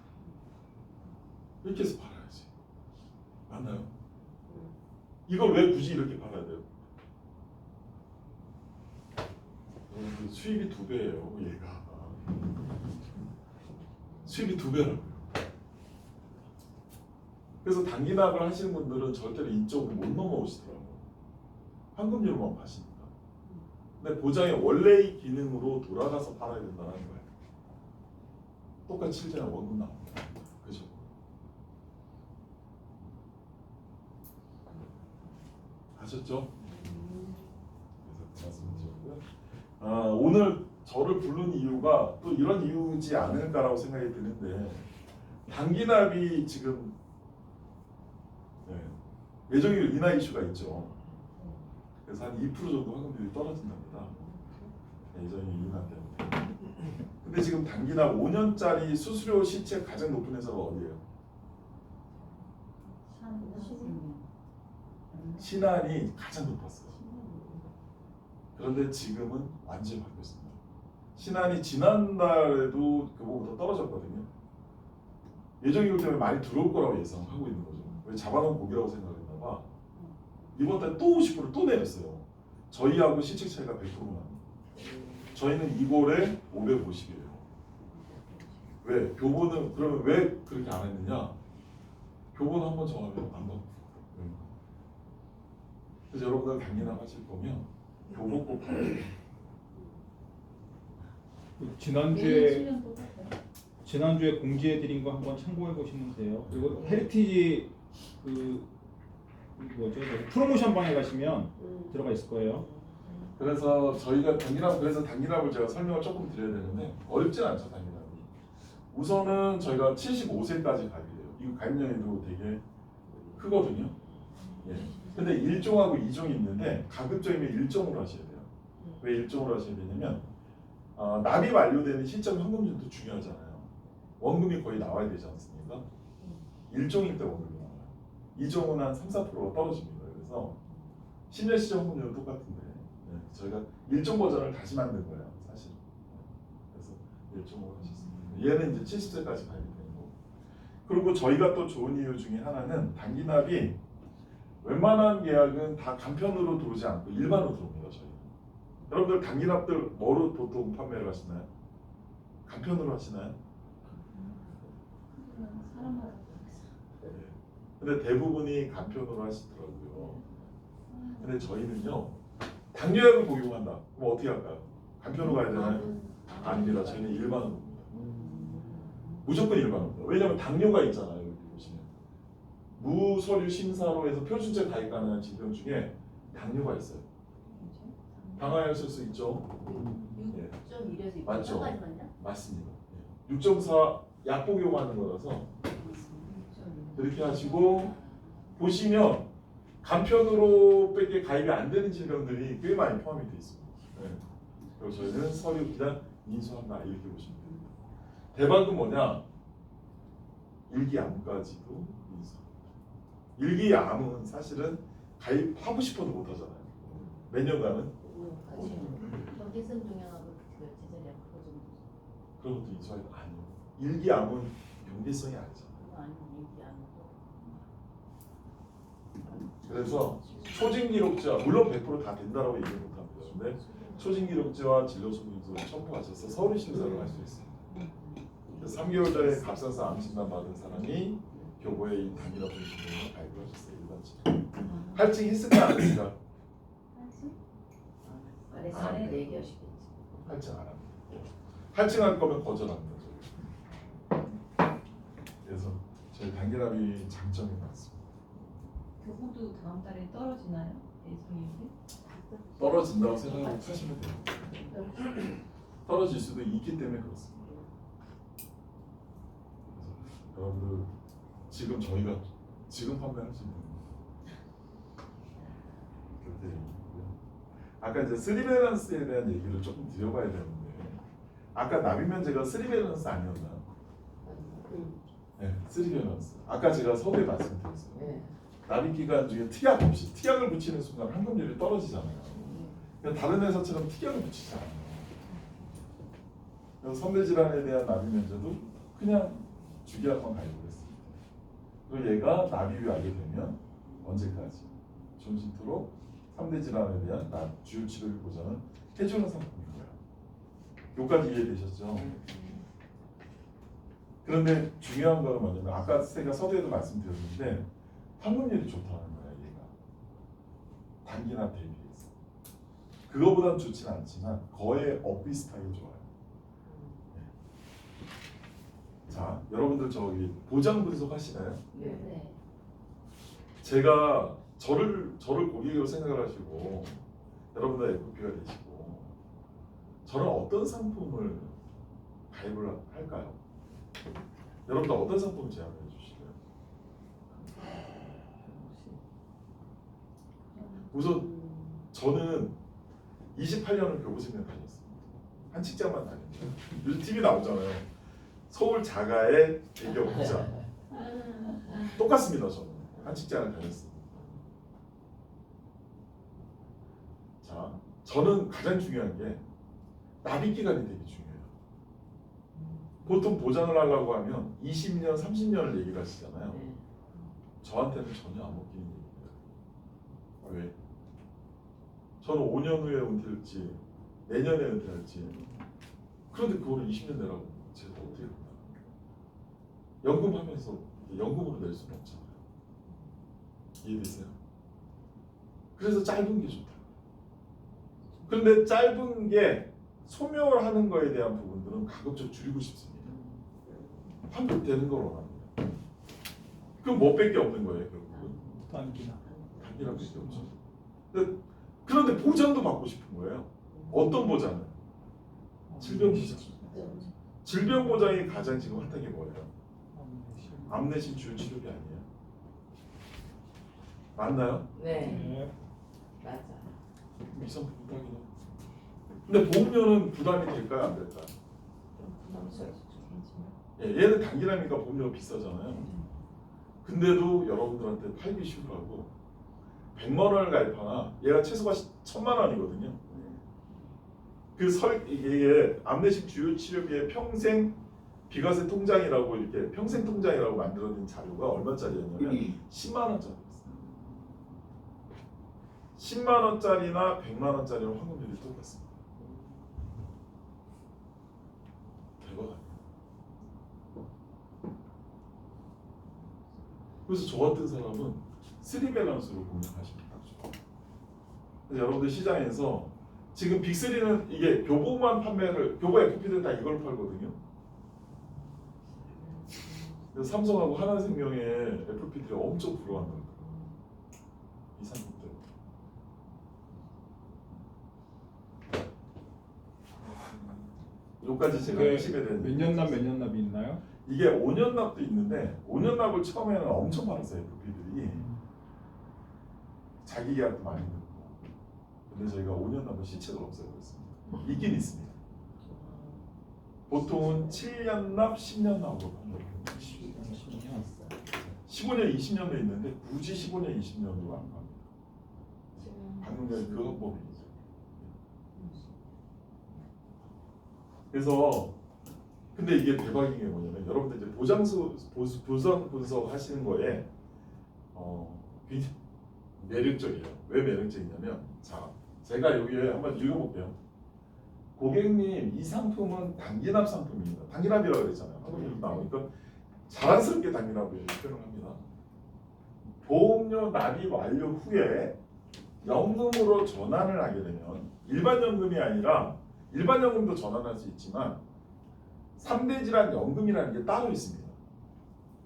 이렇게 해서 팔아야지. 맞나요? 이걸 왜 굳이 이렇게 팔아야 돼요? 수입이 2배예요, 얘가. 수입이 2배라고요. 그래서 단기납을 하시는 분들은 절대로 이쪽으로 못 넘어오시더라고요. 환급률만 파시니까. 근데 보장의 원래의 기능으로 돌아가서 팔아야 된다는 거예요. 똑같이 7년에 원금 나옵니다. 그죠? 아셨죠? 그래서 그 말씀을 드렸고요. 오늘 저를 부른 이유가 또 이런 이유지 않을까라고 생각이 드는데 단기납이 지금 예정일 인하 이슈가 있죠. 그래서 한 2% 정도 환급률이 떨어진답니다. 예정일 인하 때문에. 근데 지금 단기납 5년짜리 수수료 시책 가장 높은 회사가 어디예요? 신한이 가장 높았어요. 그런데 지금은 완전히 바뀌었습니다. 신한이 지난달에도 그거보다 떨어졌거든요. 예정이기 때문에 많이 들어올 거라고 예상하고 있는 거죠. 왜 잡아놓은 고기라고 생각했나 봐. 이번 달 또 50% 또 내렸어요. 저희하고 시책 차이가 100%나. 저희는 2골에 550이에요. 왜? 교본은 그러면 왜 그렇게 안 했느냐? 교본 한번 정하면 안 바꿔. 그래서 여러분들 당연히 하실 거면 교본 꼭 봐야 돼요. 지난주에 공지해드린 거 한번 참고해 보시면 돼요. 그리고 헤리티지 그 뭐죠? 프로모션 방에 가시면 들어가 있을 거예요. 그래서 저희가 단기납을 제가 설명을 조금 드려야 되는데 어렵진 않죠 단기납이. 우선은 저희가 75세까지 가입해요. 이거 가입연이도 되게 크거든요. 예. 근데 1종하고 2종이 있는데 가급적이면 1종으로 하셔야 돼요. 왜 1종으로 하셔야 되냐면 납입 완료되는 시점 현금률도 중요하잖아요. 원금이 거의 나와야 되지 않습니까? 1종일 때 원금이 나와요. 2종은 한 3, 4%가 떨어집니다. 그래서 10년 시점 현금률은 똑같은데 저희가 1종 버전을 다시 만든 거예요. 사실. 그래서 1종으로 하셨습니다. 얘는 이제 70세까지 가입이 되는 거고. 그리고 저희가 또 좋은 이유 중에 하나는 단기납이 웬만한 계약은 다 간편으로 들어오지 않고 일반으로 들어옵니다. 저희. 여러분들 단기납들 뭐로 보통 판매를 하시나요? 간편으로 하시나요? 사람마다 네. 근데 대부분이 간편으로 하시더라고요. 근데 저희는요 당뇨약을 복용한다. 그럼 어떻게 할까요? 간편으로 가야 되나요? 아닙니다. 저희는 일반으로 옵니다. 무조건 일반으로. 왜냐하면 당뇨가 있잖아요. 여기 보시면 무서류 심사로 해서 표준제 가입 가능한 질병 중에 당뇨가 있어요. 당하였을 수 있죠. 예. 6.1에서 맞죠. 6.4까지만요? 맞습니다. 6.4 약 복용하는 거라서 그렇게 하시고 보시면 간편으로 밖에 가입이 안 되는 질병들이 꽤 많이 포함이 되어 있습니다. 네. 그리고 저희는 서류 그냥 인수한다 이렇게 보시면 됩니다. 대박은 뭐냐? 일기암까지도 인수합니다. 일기암은 사실은 가입하고 싶어도 못 하잖아요. 몇 년간은 경계성 종양하고 그 제자리하고 그거 정도. 그런 것도 인수하기 아니에요. 일기암은 경계성이 아니잖아요. 그거 아니면 얘기 안 하고. 그래서 초진기록자 물론 100% 다 된다라고 얘기 못합니다. 근데 초진기록자와 진료소문서를 첨부하셔서 서류 심사를 할 수 있습니다. 그래서 3개월 전에 갑상선 암진단 받은 사람이 교보에 이 단기납 중심으로 가입을 하셨어요. 일반적으로. 할증 했을까 안 했을까? 말에 얘기하시겠지. 할증 안 합니다. 할증할 거면 거절합니다. 그래서 저희 단기납이 장점이 많습니다. 교부도 다음 달에 떨어지나요? 예정일이? 떨어진다고 생각하시면 돼요. 떨어질 수도 있기 때문에 그렇습니다. 그래서 여러분들 지금 저희가 지금 판매할 수 있는 교대이고요. 아까 이제 3밸런스에 대한 얘기를 조금 드려봐야 되는데 아까 납입면 제가 3밸런스 아니었나요? 네, 3밸런스. 아까 제가 서두에 말씀드렸어요. 납입 기간 중에 특약 없이 특약을 붙이는 순간 환급률이 떨어지잖아요. 그러니까 다른 회사처럼 특약을 붙이지 않아요. 그래서 선대 질환에 대한 납입 면제도 그냥 주기약만 가입을 했습니다. 그리고 얘가 납입이 완료되면 언제까지 종신토록 3대 질환에 대한 주요 치료비 보장을 해주는 상품인 거예요. 여기까지 이해되셨죠? 그런데 중요한 거는 뭐냐면 아까 제가 서두에도 말씀드렸는데 환급률이 좋다는 거야 얘가. 단기납 대비해서. 그거보단 좋지는 않지만 거의 엇비슷하게 좋아요. 네. 자, 여러분들 저기 보장 분석 하시나요? 네. 제가 저를 고객으로 생각을 하시고 여러분들 FP가 되시고 저는 어떤 상품을 가입을 할까요? 여러분들 어떤 상품 제안해 주실래요? 우선 저는 28년을 교부생명 다녔습니다. 한 직장만 다녔죠. 요즘 TV 나오잖아요. 서울 자가의 대기업 부자. 똑같습니다. 저는 한 직장을 다녔습니다. 자, 저는 가장 중요한 게 납입 기간이 되게 중요해요. 보통 보장을 하려고 하면 20년, 30년을 얘기를 하시잖아요. 저한테는 전혀 안 먹히는 얘기입니다. 왜? 저는 5년 후에 은퇴할지, 내년에 은퇴할지. 그런데 그거를 20년 내라고 제가 어떻게 합니까? 연금하면서 연금으로 낼 수는 없잖아요. 이해되세요? 그래서 짧은 게 좋다. 그런데 짧은 게 소멸하는 거에 대한 부분들은 가급적 줄이고 싶습니다. 환급되는 걸 원합니다. 그럼 뭐 밖에 없는 거예요, 결국은? 단기납. 단기납밖에 없죠. 근데 그런데 보장도 받고 싶은 거예요. 어떤 보장을? 질병 보장. 질병 보장이 가장 지금 핫한 게 뭐예요? 암내심 주요 치료비 아니에요? 맞나요? 네, 맞아. 이상 부담이네. 근데 보험료는 부담이 될까요, 안 될까요? 좀 부담스러워서 예, 얘는 단기라니까 보험료가 비싸잖아요. 근데도 여러분들한테 팔기 쉬우라고 100만 원을 가입하나 얘가 최소가 1000만 원이거든요. 이게 암내심 주요 치료비의 평생 비과세 통장이라고 이렇게 평생 통장이라고 만들어진 자료가 얼마짜리였냐면 10만 원짜리였어요. 10만 원짜리나 100만 원짜리는 환급률이 똑같습니다. 대박 아니에요? 그래서 저 같은 사람은 3밸런스로 공략하시면 딱 좋아요. 그래서 여러분들 시장에서 지금 빅3는 이게 교보만 교보 FP들 다 이걸 팔거든요. 그래서 삼성하고 하나생명의 FP들이 엄청 부러워한다고. 이 상품 때문에. 여기까지 제가 핵심에 대한 몇 년 납 몇 년 납이 있나요? 이게 5년 납도 있는데 5년 납을 처음에는 엄청 많았어요. FP들이 자기 계약도 많이 넣고. 근데 저희가 5년 납을 시책을 없애버렸습니다. 있긴 있습니다. 보통은 7년 납, 10년 납으로 판매를 합니다. 15년, 20년도 있는데 굳이 15년, 20년으로 안 갑니다. 방금 전에 그 방법이죠. 그래서 근데 이게 대박인 게 뭐냐면 여러분들 이제 보상 분석 하시는 거에 굉장히 매력적이에요. 왜 매력적이냐면 자 제가 여기에 한번 읽어볼게요. 고객님 이 상품은 단기납 상품입니다. 단기납이라고 그랬잖아요. 한국에서 나오니까 자랑스럽게 단기납을 표현을 합니다. 보험료 납입 완료 후에 연금으로 전환을 하게 되면 일반 연금이 아니라 일반 연금도 전환할 수 있지만 3대 질환 연금이라는 게 따로 있습니다.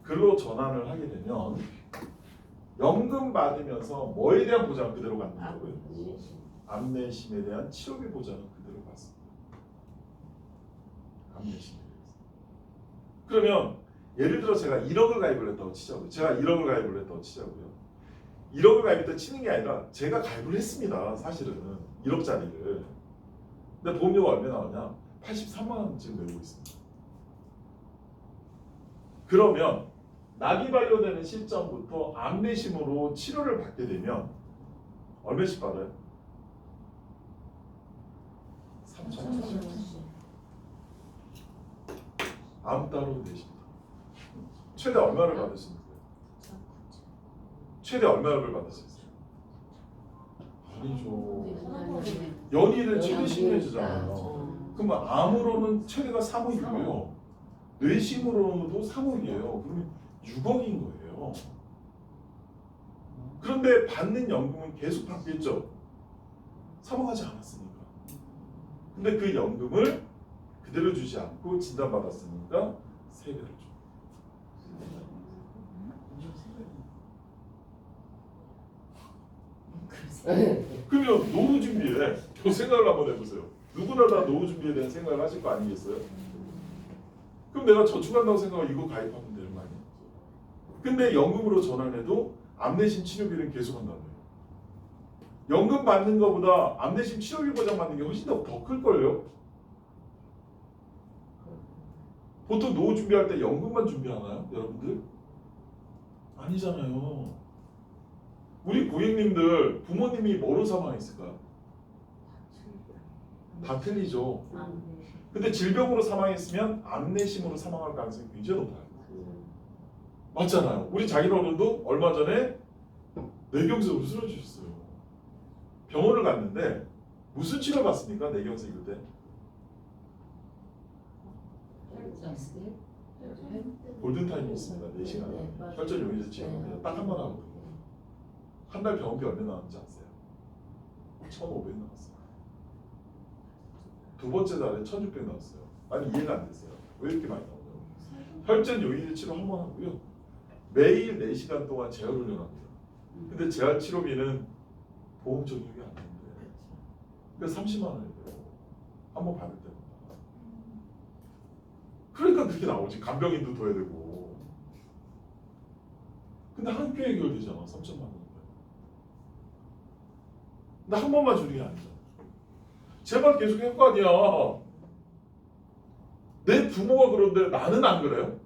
그로 전환을 하게 되면 연금 받으면서 뭐에 대한 보장 그대로 받는다고요? 암내심에 대한 치료비 보장은 그대로 받습니다. 암내심에 대해서. 그러면 예를 들어 제가 1억을 가입을 했다고 치자고요. 제가 1억을 가입을 했다고 치자고요. 1억을 가입했다 치는 게 아니라 제가 가입을 했습니다. 사실은 1억짜리를. 근데 보험료가 얼마 나오냐? 83만 원 지금 내고 있습니다. 그러면 납입 완료되는 시점부터 암내심으로 치료를 받게 되면 얼마씩 받아요? 3,000원. 암 따로 내십니다. 최대 얼마를 받을 수 있어요? 최대 얼마를 받을 수 있어요? 아니죠. 연의를 최대 10년 주잖아요. 그러면 암으로는 최대가 3억이고요. 뇌심으로도 3억이에요. 그러면 6억인 거예요. 그런데 받는 연금은 계속 받겠죠. 사망하지 않았으니까. 근데 그 연금을 그대로 주지 않고 진단받았으니까 3배를 줘. 그러면 노후 준비에 그 생각을 한번 해보세요. 누구나 다 노후 준비에 대한 생각을 하실 거 아니겠어요? 그럼 내가 저축한다고 생각하고 이거 가입하면 되는 거 아니에요? 근데 연금으로 전환해도 암내심 치료비는 계속 한다는 거예요. 연금 받는 것보다 암내심 치료비 보장 받는 게 훨씬 더 클걸요? 보통 노후 준비할 때 연금만 준비하나요? 여러분들? 아니잖아요. 우리 고객님들 부모님이 뭐로 사망했을까요? 다 틀리죠. 근데 질병으로 사망했으면 암내심으로 사망할 가능성이 굉장히 높아요. 맞잖아요. 우리 장인어른도 얼마 전에 뇌경색으로 쓰러지셨어요. 병원을 갔는데 무슨 치료 받습니까? 뇌경색일 때? 골든타임이 있습니다. 4시간. 혈전 용의자 치료합니다. 딱 한 번 하거든요. 한 달 병원비 얼마 나왔는지 아세요? 1,500 나왔어요. 두 번째 달에 1,600 나왔어요. 아니 이해가 안 됐어요. 왜 이렇게 많이 나오냐고. 혈전 용의자 치료 한 번 하고요. 매일 4시간 동안 재활 훈련합니다. 근데 재활 치료비는 보험 적용이 안 되는데 그래서 30만 원이에요. 한 번 받을 때마다. 그러니까 그렇게 나오지. 간병인도 둬야 되고. 근데 한 큐에 해결되잖아. 3천만 원인데. 근데 한 번만 주는 게 아니잖아. 제발 계속 할 거 아니야. 내 부모가 그런데 나는 안 그래요?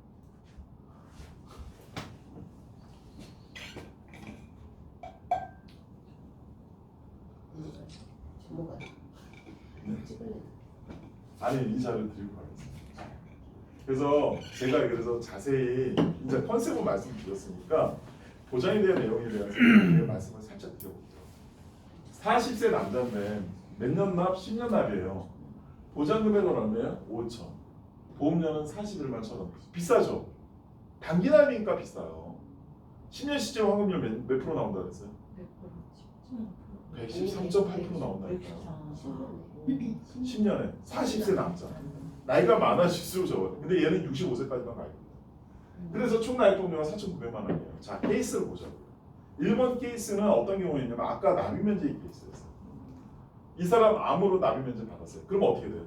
뭐가 네. 찍을래? 아니 인사를 드리고 가겠습니다. 그래서 제가 그래서 자세히 이제 컨셉을 말씀드렸으니까 보장에 대한 내용에 대해서 말씀을 살짝 드려볼게요. 40세 남자인데 몇 년 납? 10년 납이에요. 보장 금액은 얼마예요? 5천. 보험료는 41만 1,000원. 비싸죠? 단기 납이니까 비싸요. 10년 시점 환급률 몇 프로 나온다 그랬어요? 113.8% 나온다니까요. 10년에 40세 남자. 나이가 많아질수록 적어요. 근데 얘는 65세까지만 가요. 그래서 총 나이 보험료가 4,900만 원이에요. 자, 케이스를 보자고요. 1번 케이스는 어떤 경우였냐면 아까 납입 면제 케이스였어요. 이 사람 암으로 납입 면제 받았어요. 그럼 어떻게 돼요?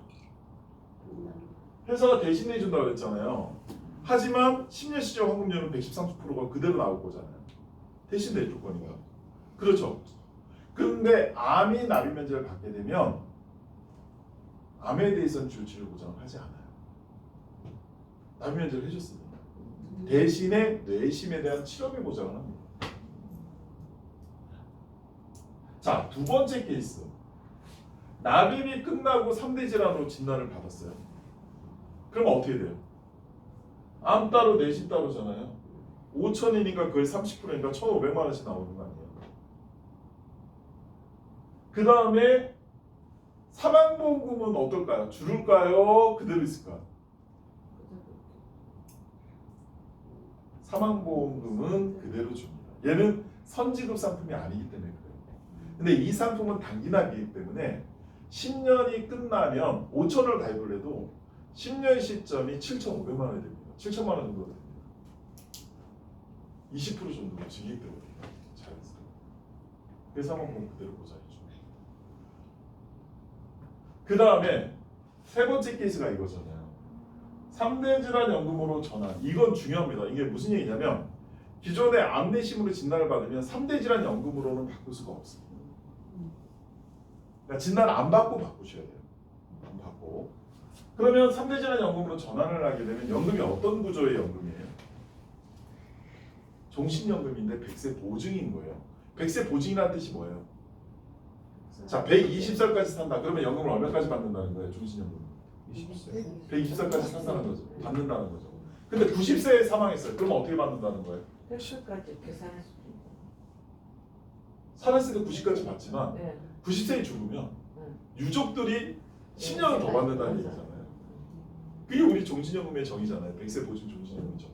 회사가 대신 내준다고 그랬잖아요. 하지만 10년 시점 환급료는 113%가 그대로 나올 거잖아요. 대신 내줄 거니까. 그렇죠. 그런데 암이 납입 면제를 받게 되면 암에 대해서는 주치료 보장을 하지 않아요. 납입 면제를 해줬습니다. 대신에 뇌심에 대한 치료비 보장을 합니다. 자, 두 번째 케이스. 납입이 끝나고 3대 질환으로 진단을 받았어요. 그럼 어떻게 돼요? 암 따로 뇌심 따로잖아요. 5천이니까 그걸 30%니까 1,500만 원씩 나오는 거 아니에요? 그 다음에 사망보험금은 어떨까요? 줄을까요? 그대로 있을까요? 사망보험금은 그대로 줍니다. 얘는 선지급 상품이 아니기 때문에 그래요. 근데 이 상품은 단기납이기 때문에 10년이 끝나면 5천을 가입을 해도 10년 시점이 7,500만 원이 됩니다. 7천만 원 정도 됩니다. 20% 정도가 증액되거든요. 자연스럽게. 그래서 사망보험 그대로 보장해줘. 그 다음에 세 번째 케이스가 이거잖아요. 3대 질환 연금으로 전환. 이건 중요합니다. 이게 무슨 얘기냐면 기존의 암내심으로 진단을 받으면 3대 질환 연금으로는 바꿀 수가 없어요. 그러니까 진단 안 받고 바꾸셔야 돼요. 안 받고. 그러면 3대 질환 연금으로 전환을 하게 되면 연금이 어떤 구조의 연금이에요? 종신연금인데 100세 보증인 거예요. 100세 보증이라는 뜻이 뭐예요? 자, 120살까지 산다. 그러면 연금을 얼마까지 받는다는 거예요? 종신연금. 120살까지 산다는 거죠. 받는다는 거죠. 근데 90세에 사망했어요. 그럼 어떻게 받는다는 거예요? 100세까지 계산할 수도 있고. 살았을 때 90까지 받지만 네. 90세에 죽으면 네. 유족들이 10년을 더 받는다는 얘기잖아요. 그게 우리 종신연금의 정의잖아요. 100세 보증 종신연금의 정.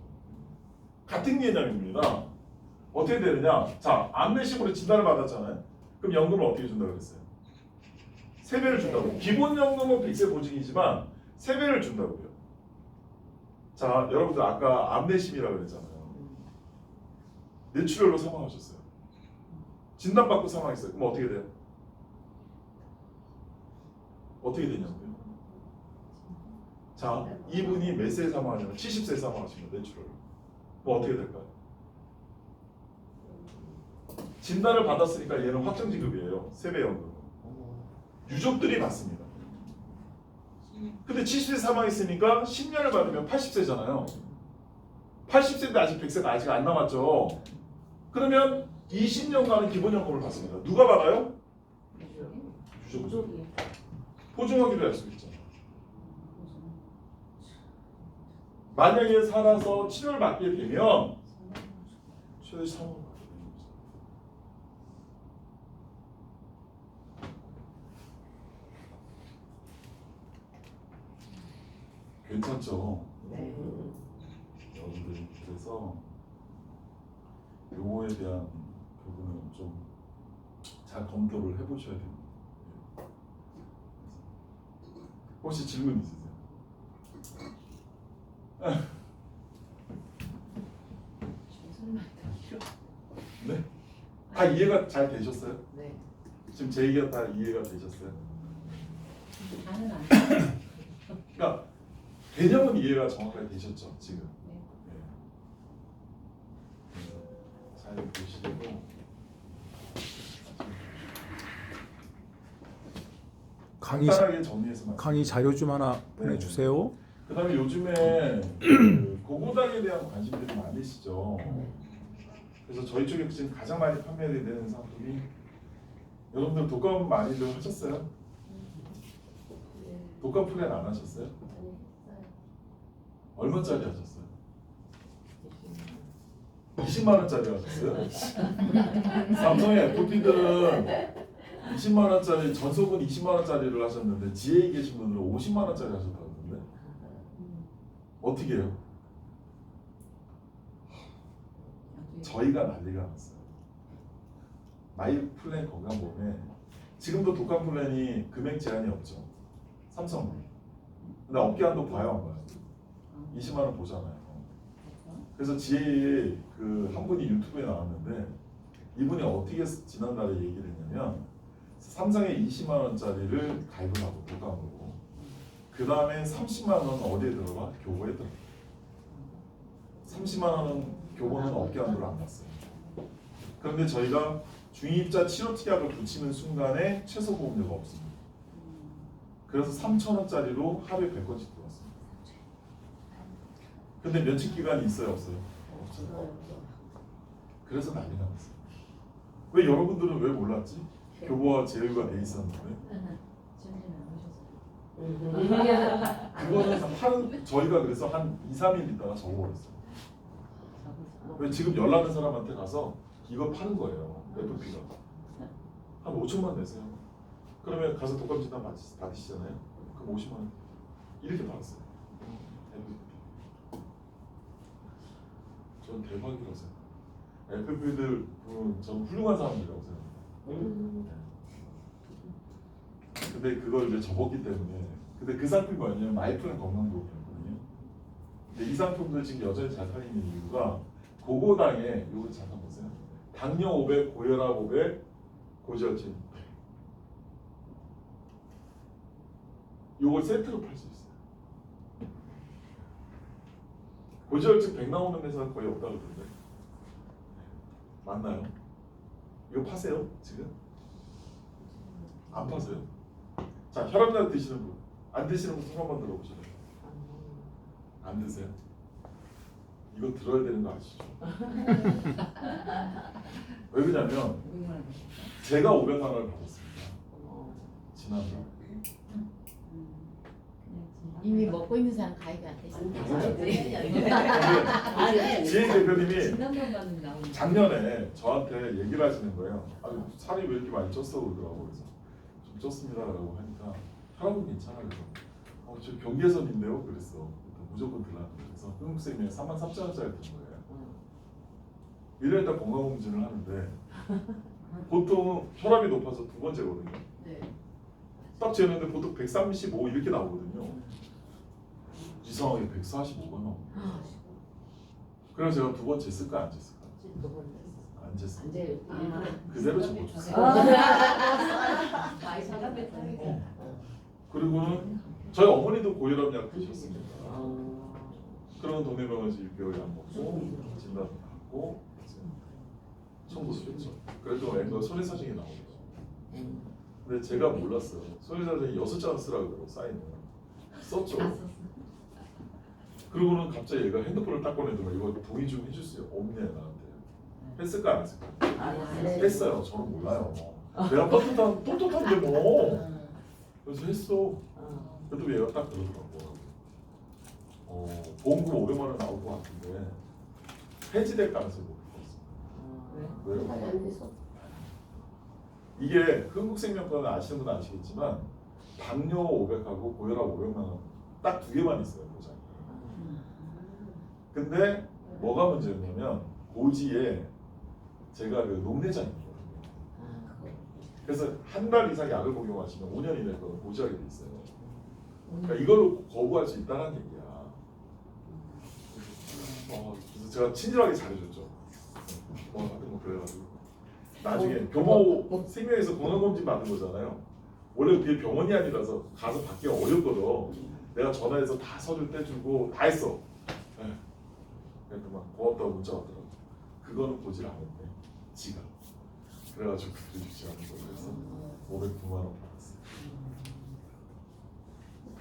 같은 개념입니다. 어떻게 되느냐? 자, 암내심으로 진단을 받았잖아요. 그럼 연금을 어떻게 준다고 그랬어요? 3배를 준다고. 기본연금은 100세 보증이지만 3배를 준다고요. 자, 여러분들 아까 암내심이라고 그랬잖아요. 뇌출혈로 사망하셨어요. 진단받고 사망했어요. 그럼 어떻게 돼요? 어떻게 되냐고요? 자, 이분이 몇 세에 사망하냐면 70세에 사망하신 거예요. 뇌출혈로. 그럼 어떻게 될까요? 진단을 받았으니까 얘는 확정지급이에요. 3배 연금. 유족들이 받습니다. 근데 70세 사망했으니까 10년을 받으면 80세잖아요. 80세인데 아직 100세가 아직 안 남았죠. 그러면 20년간은 기본연금을 받습니다. 누가 받아요? 유족. 보증하기로 할 수 있잖아요. 만약에 살아서 치료를 받게 되면 최대 사망을 받게 되는 거죠. 괜찮죠? 네. 여러분들 그래서 요거에 대한 부분은 좀 잘 검토를 해보셔야 됩니다. 혹시 질문 있으세요? 네? 다 이해가 잘 되셨어요? 네. 지금 제 얘기가 다 이해가 되셨어요? 다는 안 돼. 그러니까 개념은 이해가 정확하게 되셨죠 지금? 네. 잘 보시고 간단하게 정리해서 말씀. 강의 자료 좀 하나 보내주세요. 그다음에 요즘에 그 고고당에 대한 관심들이 많으시죠. 그래서 저희 쪽에 지금 가장 많이 판매되는 상품이 여러분들 독감 많이들 하셨어요? 독감 플랜 안 하셨어요? 얼마짜리 하셨어요? 20만 원짜리 하셨어요? 삼성의 FP들은 20만 원짜리 전속은 20만 원짜리를 하셨는데 지혜에 계신 분들은 50만 원짜리 하셨다던데 어떻게 해요? 저희가 난리가 났어요. 마이 플랜 건강보험에 지금도 독감 플랜이 금액 제한이 없죠. 삼성은. 근데 업계 한도 봐요 안 봐요? 20만 원 보잖아요. 그래서 지혜에 그 한 분이 유튜브에 나왔는데 이분이 어떻게 지난달에 얘기를 했냐면 삼성에 20만 원짜리를 가입을 하고 독감으로 그 다음에 30만 원은 어디에 들어가? 교보에 들어가. 30만 원은 교보는 업계 한도를 안 봤어요. 그런데 저희가 중입자 치료 특약을 붙이는 순간에 최소 보험료가 없습니다. 그래서 3,000원짜리로 하루에 100건씩 들어왔습니다. 근데 면책 기간이 있어요, 없어요? 없어요. 그래서 난리가 났어요. 왜 여러분들은 왜 몰랐지? 교보와 제휴가 돼 있었는데. 그거는 하루 저희가 그래서 한 2, 3일 있다가 접어버렸어요. 왜 지금 연락하는 사람한테 가서 이거 파는 거예요. FP가 한 5천만 내세요. 그러면 가서 독감 진단 받으시잖아요. 그럼 50만 원 이렇게 받았어요. 전 대박이라고 생각해요. FP들 전 훌륭한 사람들이라고 생각해요. 근데 그걸 이제 접었기 때문에 근데 그 상품이 뭐냐면 마이플랜 건강보험이었거든요. 근데 이 상품들 지금 여전히 잘 팔리는 이유가 고고당에 요거 잠깐 보세요. 당뇨 500, 고혈압 500, 고지혈증 100. 요걸 세트로 팔 수 있어요. 고지혈증 100 나오는 회사는 거의 없다 그러던데. 맞나요? 이거 파세요 지금? 안 파세요? 자, 혈압약 드시는 분, 안 드시는 분 손 한번 들어보세요. 안 드세요? 이거 들어야 되는 거 아시죠? 왜 그러냐면 제가 500만 원을 받았습니다. 지난달. 이미 먹고 있는 사람 가입이 안 되시는데. 지혜 대표님이 진단만 받는 나오는. 작년에 저한테 얘기를 하시는 거예요. 아니 살이 왜 이렇게 많이 쪘어 그러더라고. 그래서 좀 쪘습니다라고 하니까 혈압은 괜찮아 그래서 저 경계선인데요 그랬어. 무조건 들라. 그래서 한국생명에 33,000원짜리 든 거예요. 1년에 딱 건강검진을 하는데 보통 혈압이 높아서 두 번째거든요. 네. 딱 재는데 보통 135 이렇게 나오거든요. 이상하게 145가 나와. 그래서 제가 두 번 쟀을까 안 쟀을까? 안 쟀어요. 그대로 적어줬어요. 많이 사람들 그리고는 저희 어머니도 고혈압 약 드셨습니다. 그러면 동네병원에서 6개월 약 먹고 진단 받고 청구서 줬죠. 그래도 앵거 손해사정이 나오죠. 근데 제가 몰랐어요. 손해사정이 6장 쓰라고 그러고 사인을 썼죠. 그러고는 갑자기 얘가 핸드폰을 딱 꺼내더니 이거 동의 좀 해줄 수 없네 나한테. 했을까 안 했을까? 했어요. 저는 몰라요. 내가 떳떳한데 뭐. 그래서 했어. 그래도 얘가 딱 그러더라고. 보험금 500만 원 나올 것 같은데 해지될 가능성이 높았어. 왜요? 이게 흥국생명과는 아시는 분은 아시겠지만 당뇨 500하고 고혈압 500만 원 딱 두 개만 있어요 보장이. 근데 뭐가 문제였냐면 고지에 제가 그 녹내장이거든요. 그래서 한 달 이상 약을 복용하시면 5년 이내에 고지하게 돼 있어요. 그러니까 이걸로 거부할 수 있다는 얘기야. 그래서 제가 친절하게 잘해줬죠. 하여튼 뭐 그래가지고 나중에 교보 생명에서 건강검진 받은 거잖아요. 원래 그게 병원이 아니라서 가서 받기가 어렵거든. 내가 전화해서 다 서류 떼주고 다 했어. 네. 그래서 막 고맙다고 문자 왔더라고. 그거는 보질 않았대. 지가. 그래가지고 그때 주지 않은 걸로 해서 509만 원 받았어.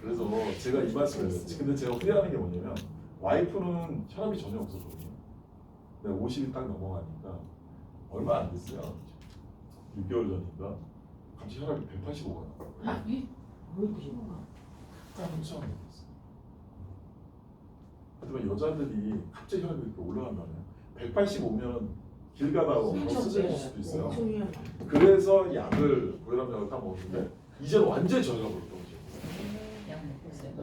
그래서 제가 이 말씀을 해요. 근데 제가 후회하는 게 뭐냐면 와이프는 혈압이 전혀 없었거든요. 내가 50이 딱 넘어가니까 얼마 안 됐어요. 6개월 전인가 갑자기 혈압이 185가 나와요. 깜짝 놀랐어요. 하지만 여자들이 갑자기 혈압이 이렇게 올라간다면 185면 길 가다가 바로 쓰러질 수도 있어요. 그래서 약을 고혈압약을 딱 먹었는데 이제는 완전히 저희가 버렸던 거죠. 약 먹고 있어요.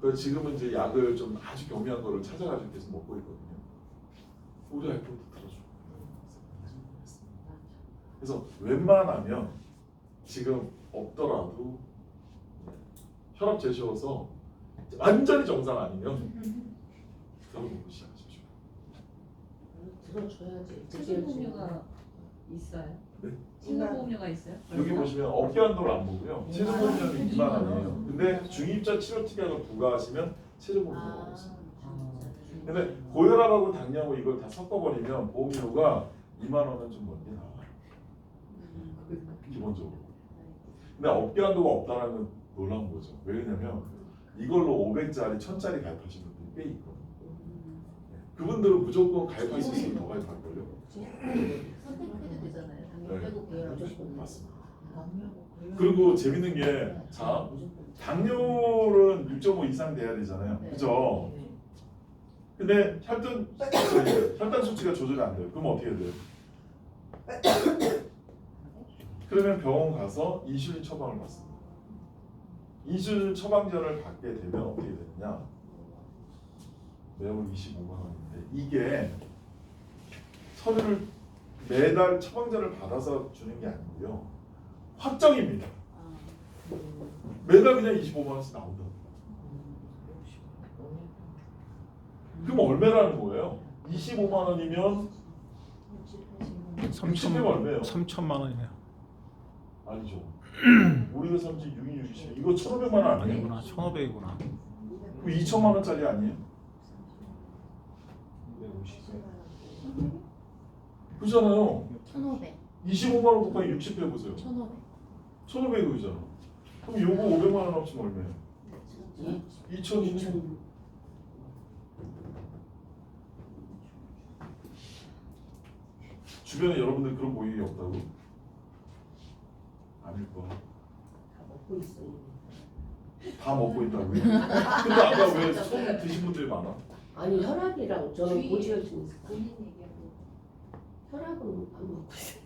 그래서 지금은 이제 약을 좀 아주 경미한 거를 찾아가지고 계속 먹고 있거든요. 우리 와이프도 들어주고. 그래서 웬만하면 지금 없더라도 혈압 재셔서 완전히 정상 아니면 들어보고 시작하십시오. 들어줘야지. 체중보험료가 있어요? 네? 체중보험료가 있어요? 여기 보시면 업계 한도를 안 보고요. 체중보험료는 2만 원이에요. 근데 중입자 치료 특약을 부과하시면 체중보험료가 없어요. 근데 고혈압하고 당뇨하고 이걸 다 섞어버리면 보험료가 2만 원은 좀 먼게 나와요. 기본적으로. 근데 업계 한도가 없다는 건 놀라운 거죠. 왜냐면 이걸로 500짜리, 1000짜리 가입하신 분들이 꽤 있거든요. 그분들은 무조건 가입할 수 있으면 더 가입할걸요. 선택해도 되잖아요. 당뇨 빼고 고혈압 빼고. 맞습니다. 그리고 재밌는 게 자, 당뇨는 6.5 이상 돼야 되잖아요. 네. 그죠? 근데 혈당 수치가 조절이 안 돼요. 그럼 어떻게 돼요? 그러면 병원 가서 인슐린 처방을 받습니다. 인슐린 처방전을 받게 되면 어떻게 되느냐? 매월 25만 원인데 이게 서류를 매달 처방전을 받아서 주는 게 아니고요. 확정입니다. 매달 그냥 25만 원씩 나온다. 그럼 얼마라는 거예요? 25만 원이면 60면 얼마예요? 3천만 원이네요. 아니죠. 우리가 산지 6인 60. 이거 1,500만 원 아니에요? 아니구나. 1,500이구나. 그 2천만 원짜리 아니에요? 그잖아요. 1,500. 25만 원 곱하기 60 해보세요. 1,500. 1,500이잖아. 그럼 요거 500만 원 합치면 얼마예요? 2,000이네. 주변에 여러분들 그런 고객이 없다고? 아닐 거야. 다 먹고 있다고요? 근데 아까 왜 손 드신 분들이 많아? 아니 혈압이랑 저는 주의- 고지혈증 본인 얘기하고. 혈압은 안 먹고 있어요.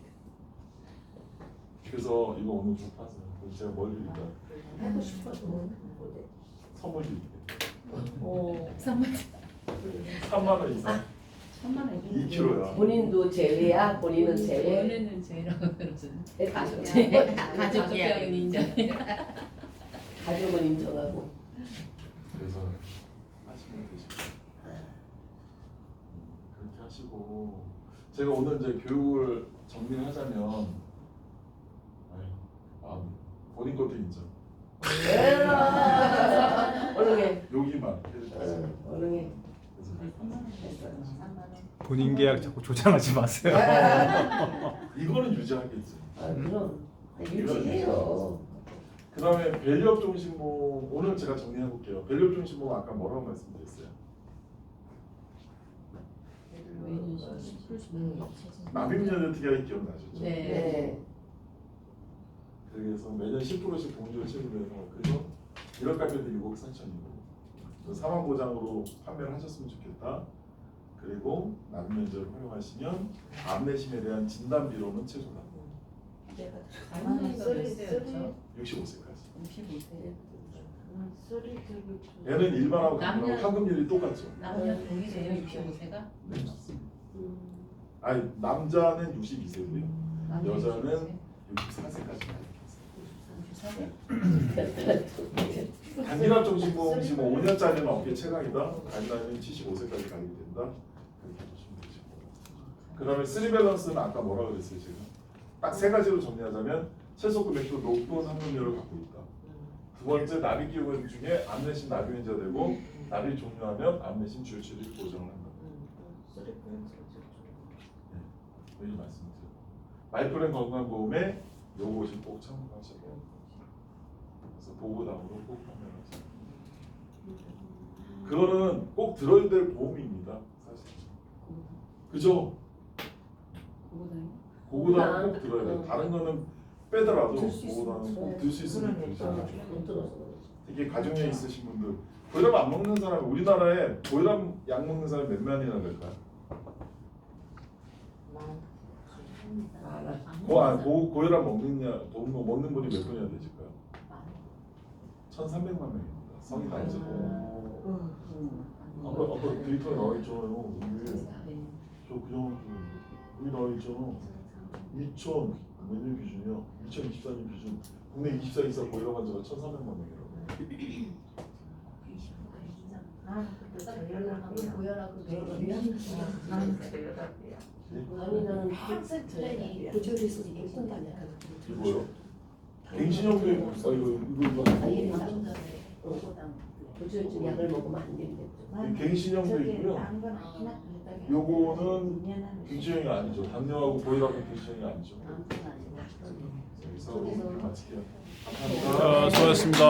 그래서 이거 오늘 좀 파세요. 그래서 제가 뭘 드릴까요? 하고 싶어도 선물 드릴게요. 어, 3만 원 이상. 1,000만 원. 2kg야. 본인도 제외야? 본인은 제외? 원래는 제라고 그러잖아요. 가족 가족이야는 인정. 가족은 인정하고. 그래서 하시면 되시고 그렇게 하시고 제가 오늘 이제 교육을 정리를 하자면 본인 것도 인정. 얼른 여기만 해드렸어요. 얼른 해. 그래서 본인 계약 자꾸 조장하지 마세요. 이거는 유지하겠지. 아 그럼 유지해요. 그 다음에 밸류업 종신보험 오늘 제가 정리해 볼게요. 밸류업 종신보험 아까 뭐라고 말씀드렸어요? 납입연료 특약이 기억나셨죠? 네. 네. 그래서 매년 10%씩 보험료를 체불해서 그래서 1월 달까지 6억 4천이고 사망보장으로 판매를 하셨으면 좋겠다. 그리고 납입면제를 활용하시면 암내심에 대한 진단비로는 최소다. 나이가 몇 세였죠? 65세까지. 55세. 얘는 일반하고 남녀- 간편하고 환급률이 똑같죠. 남녀 동일해요, 65세가? 네, 맞습니다. 아니 남자는 62세고요. 여자는 64세까지 단기납 종신보험 지금 5년짜리는 업계 최강이다. 가이드라인은 75세까지 가입이 된다. 그렇게 보시면 되시고. 그다음에 3밸런스는 아까 뭐라 그랬어요 제가? 딱 세 가지로 정리하자면 최소 금액도 높은 항문료를 갖고 있다. 두 번째, 납입 기관 중에 안내심 납입인자 되고 납입 종료하면 안내심 출처를 보정을 한다. 여기 말씀드려요. 마이프렌 건강보험에 요것이 꼭 참고하시고, 그래서 보고당으로 꼭 판매하세요. 그거는 꼭 들어야 될 보험입니다, 사실. 그죠? 그거는 보고당은 꼭 들어야 돼요. 다른 거는 빼더라도 들수 보고당은 있으면 꼭 들 수 있으면 그러니까. 되잖아요. 못 들어서 그러지. 특히 가정에 있으신 분들, 고혈압 안 먹는 사람, 우리나라에 고혈압 약 먹는 사람이 몇 명이나 될까요? 고혈압 먹는 분이 몇 분이나 되실까요? 1,300만 명입니다. 성인 남자고. 아까 데이터에 나와 있잖아요. 저 그냥 여기 나와 있잖아. 2000 몇 년 기준이야? 2024년 기준 국내 24 이상 고혈압 환자가 1,300만 명이라고. 아, 근데 저혈압이야. 고혈압은 나는 저혈압이야. 아니 나는 학생 플랜이 고졸에서 무슨 다냐. 이거요? 갱신형도 있고, 이거. 아예 방금 전에 보고당 고졸 중 약을 먹으면 안 된대. 갱신형도 있고요. 요거는 갱신형이 아니죠. 당뇨하고 고혈압은 갱신형이 아니죠. 아무튼 아니고 여기서 마칠게요. 자, 수고하셨습니다.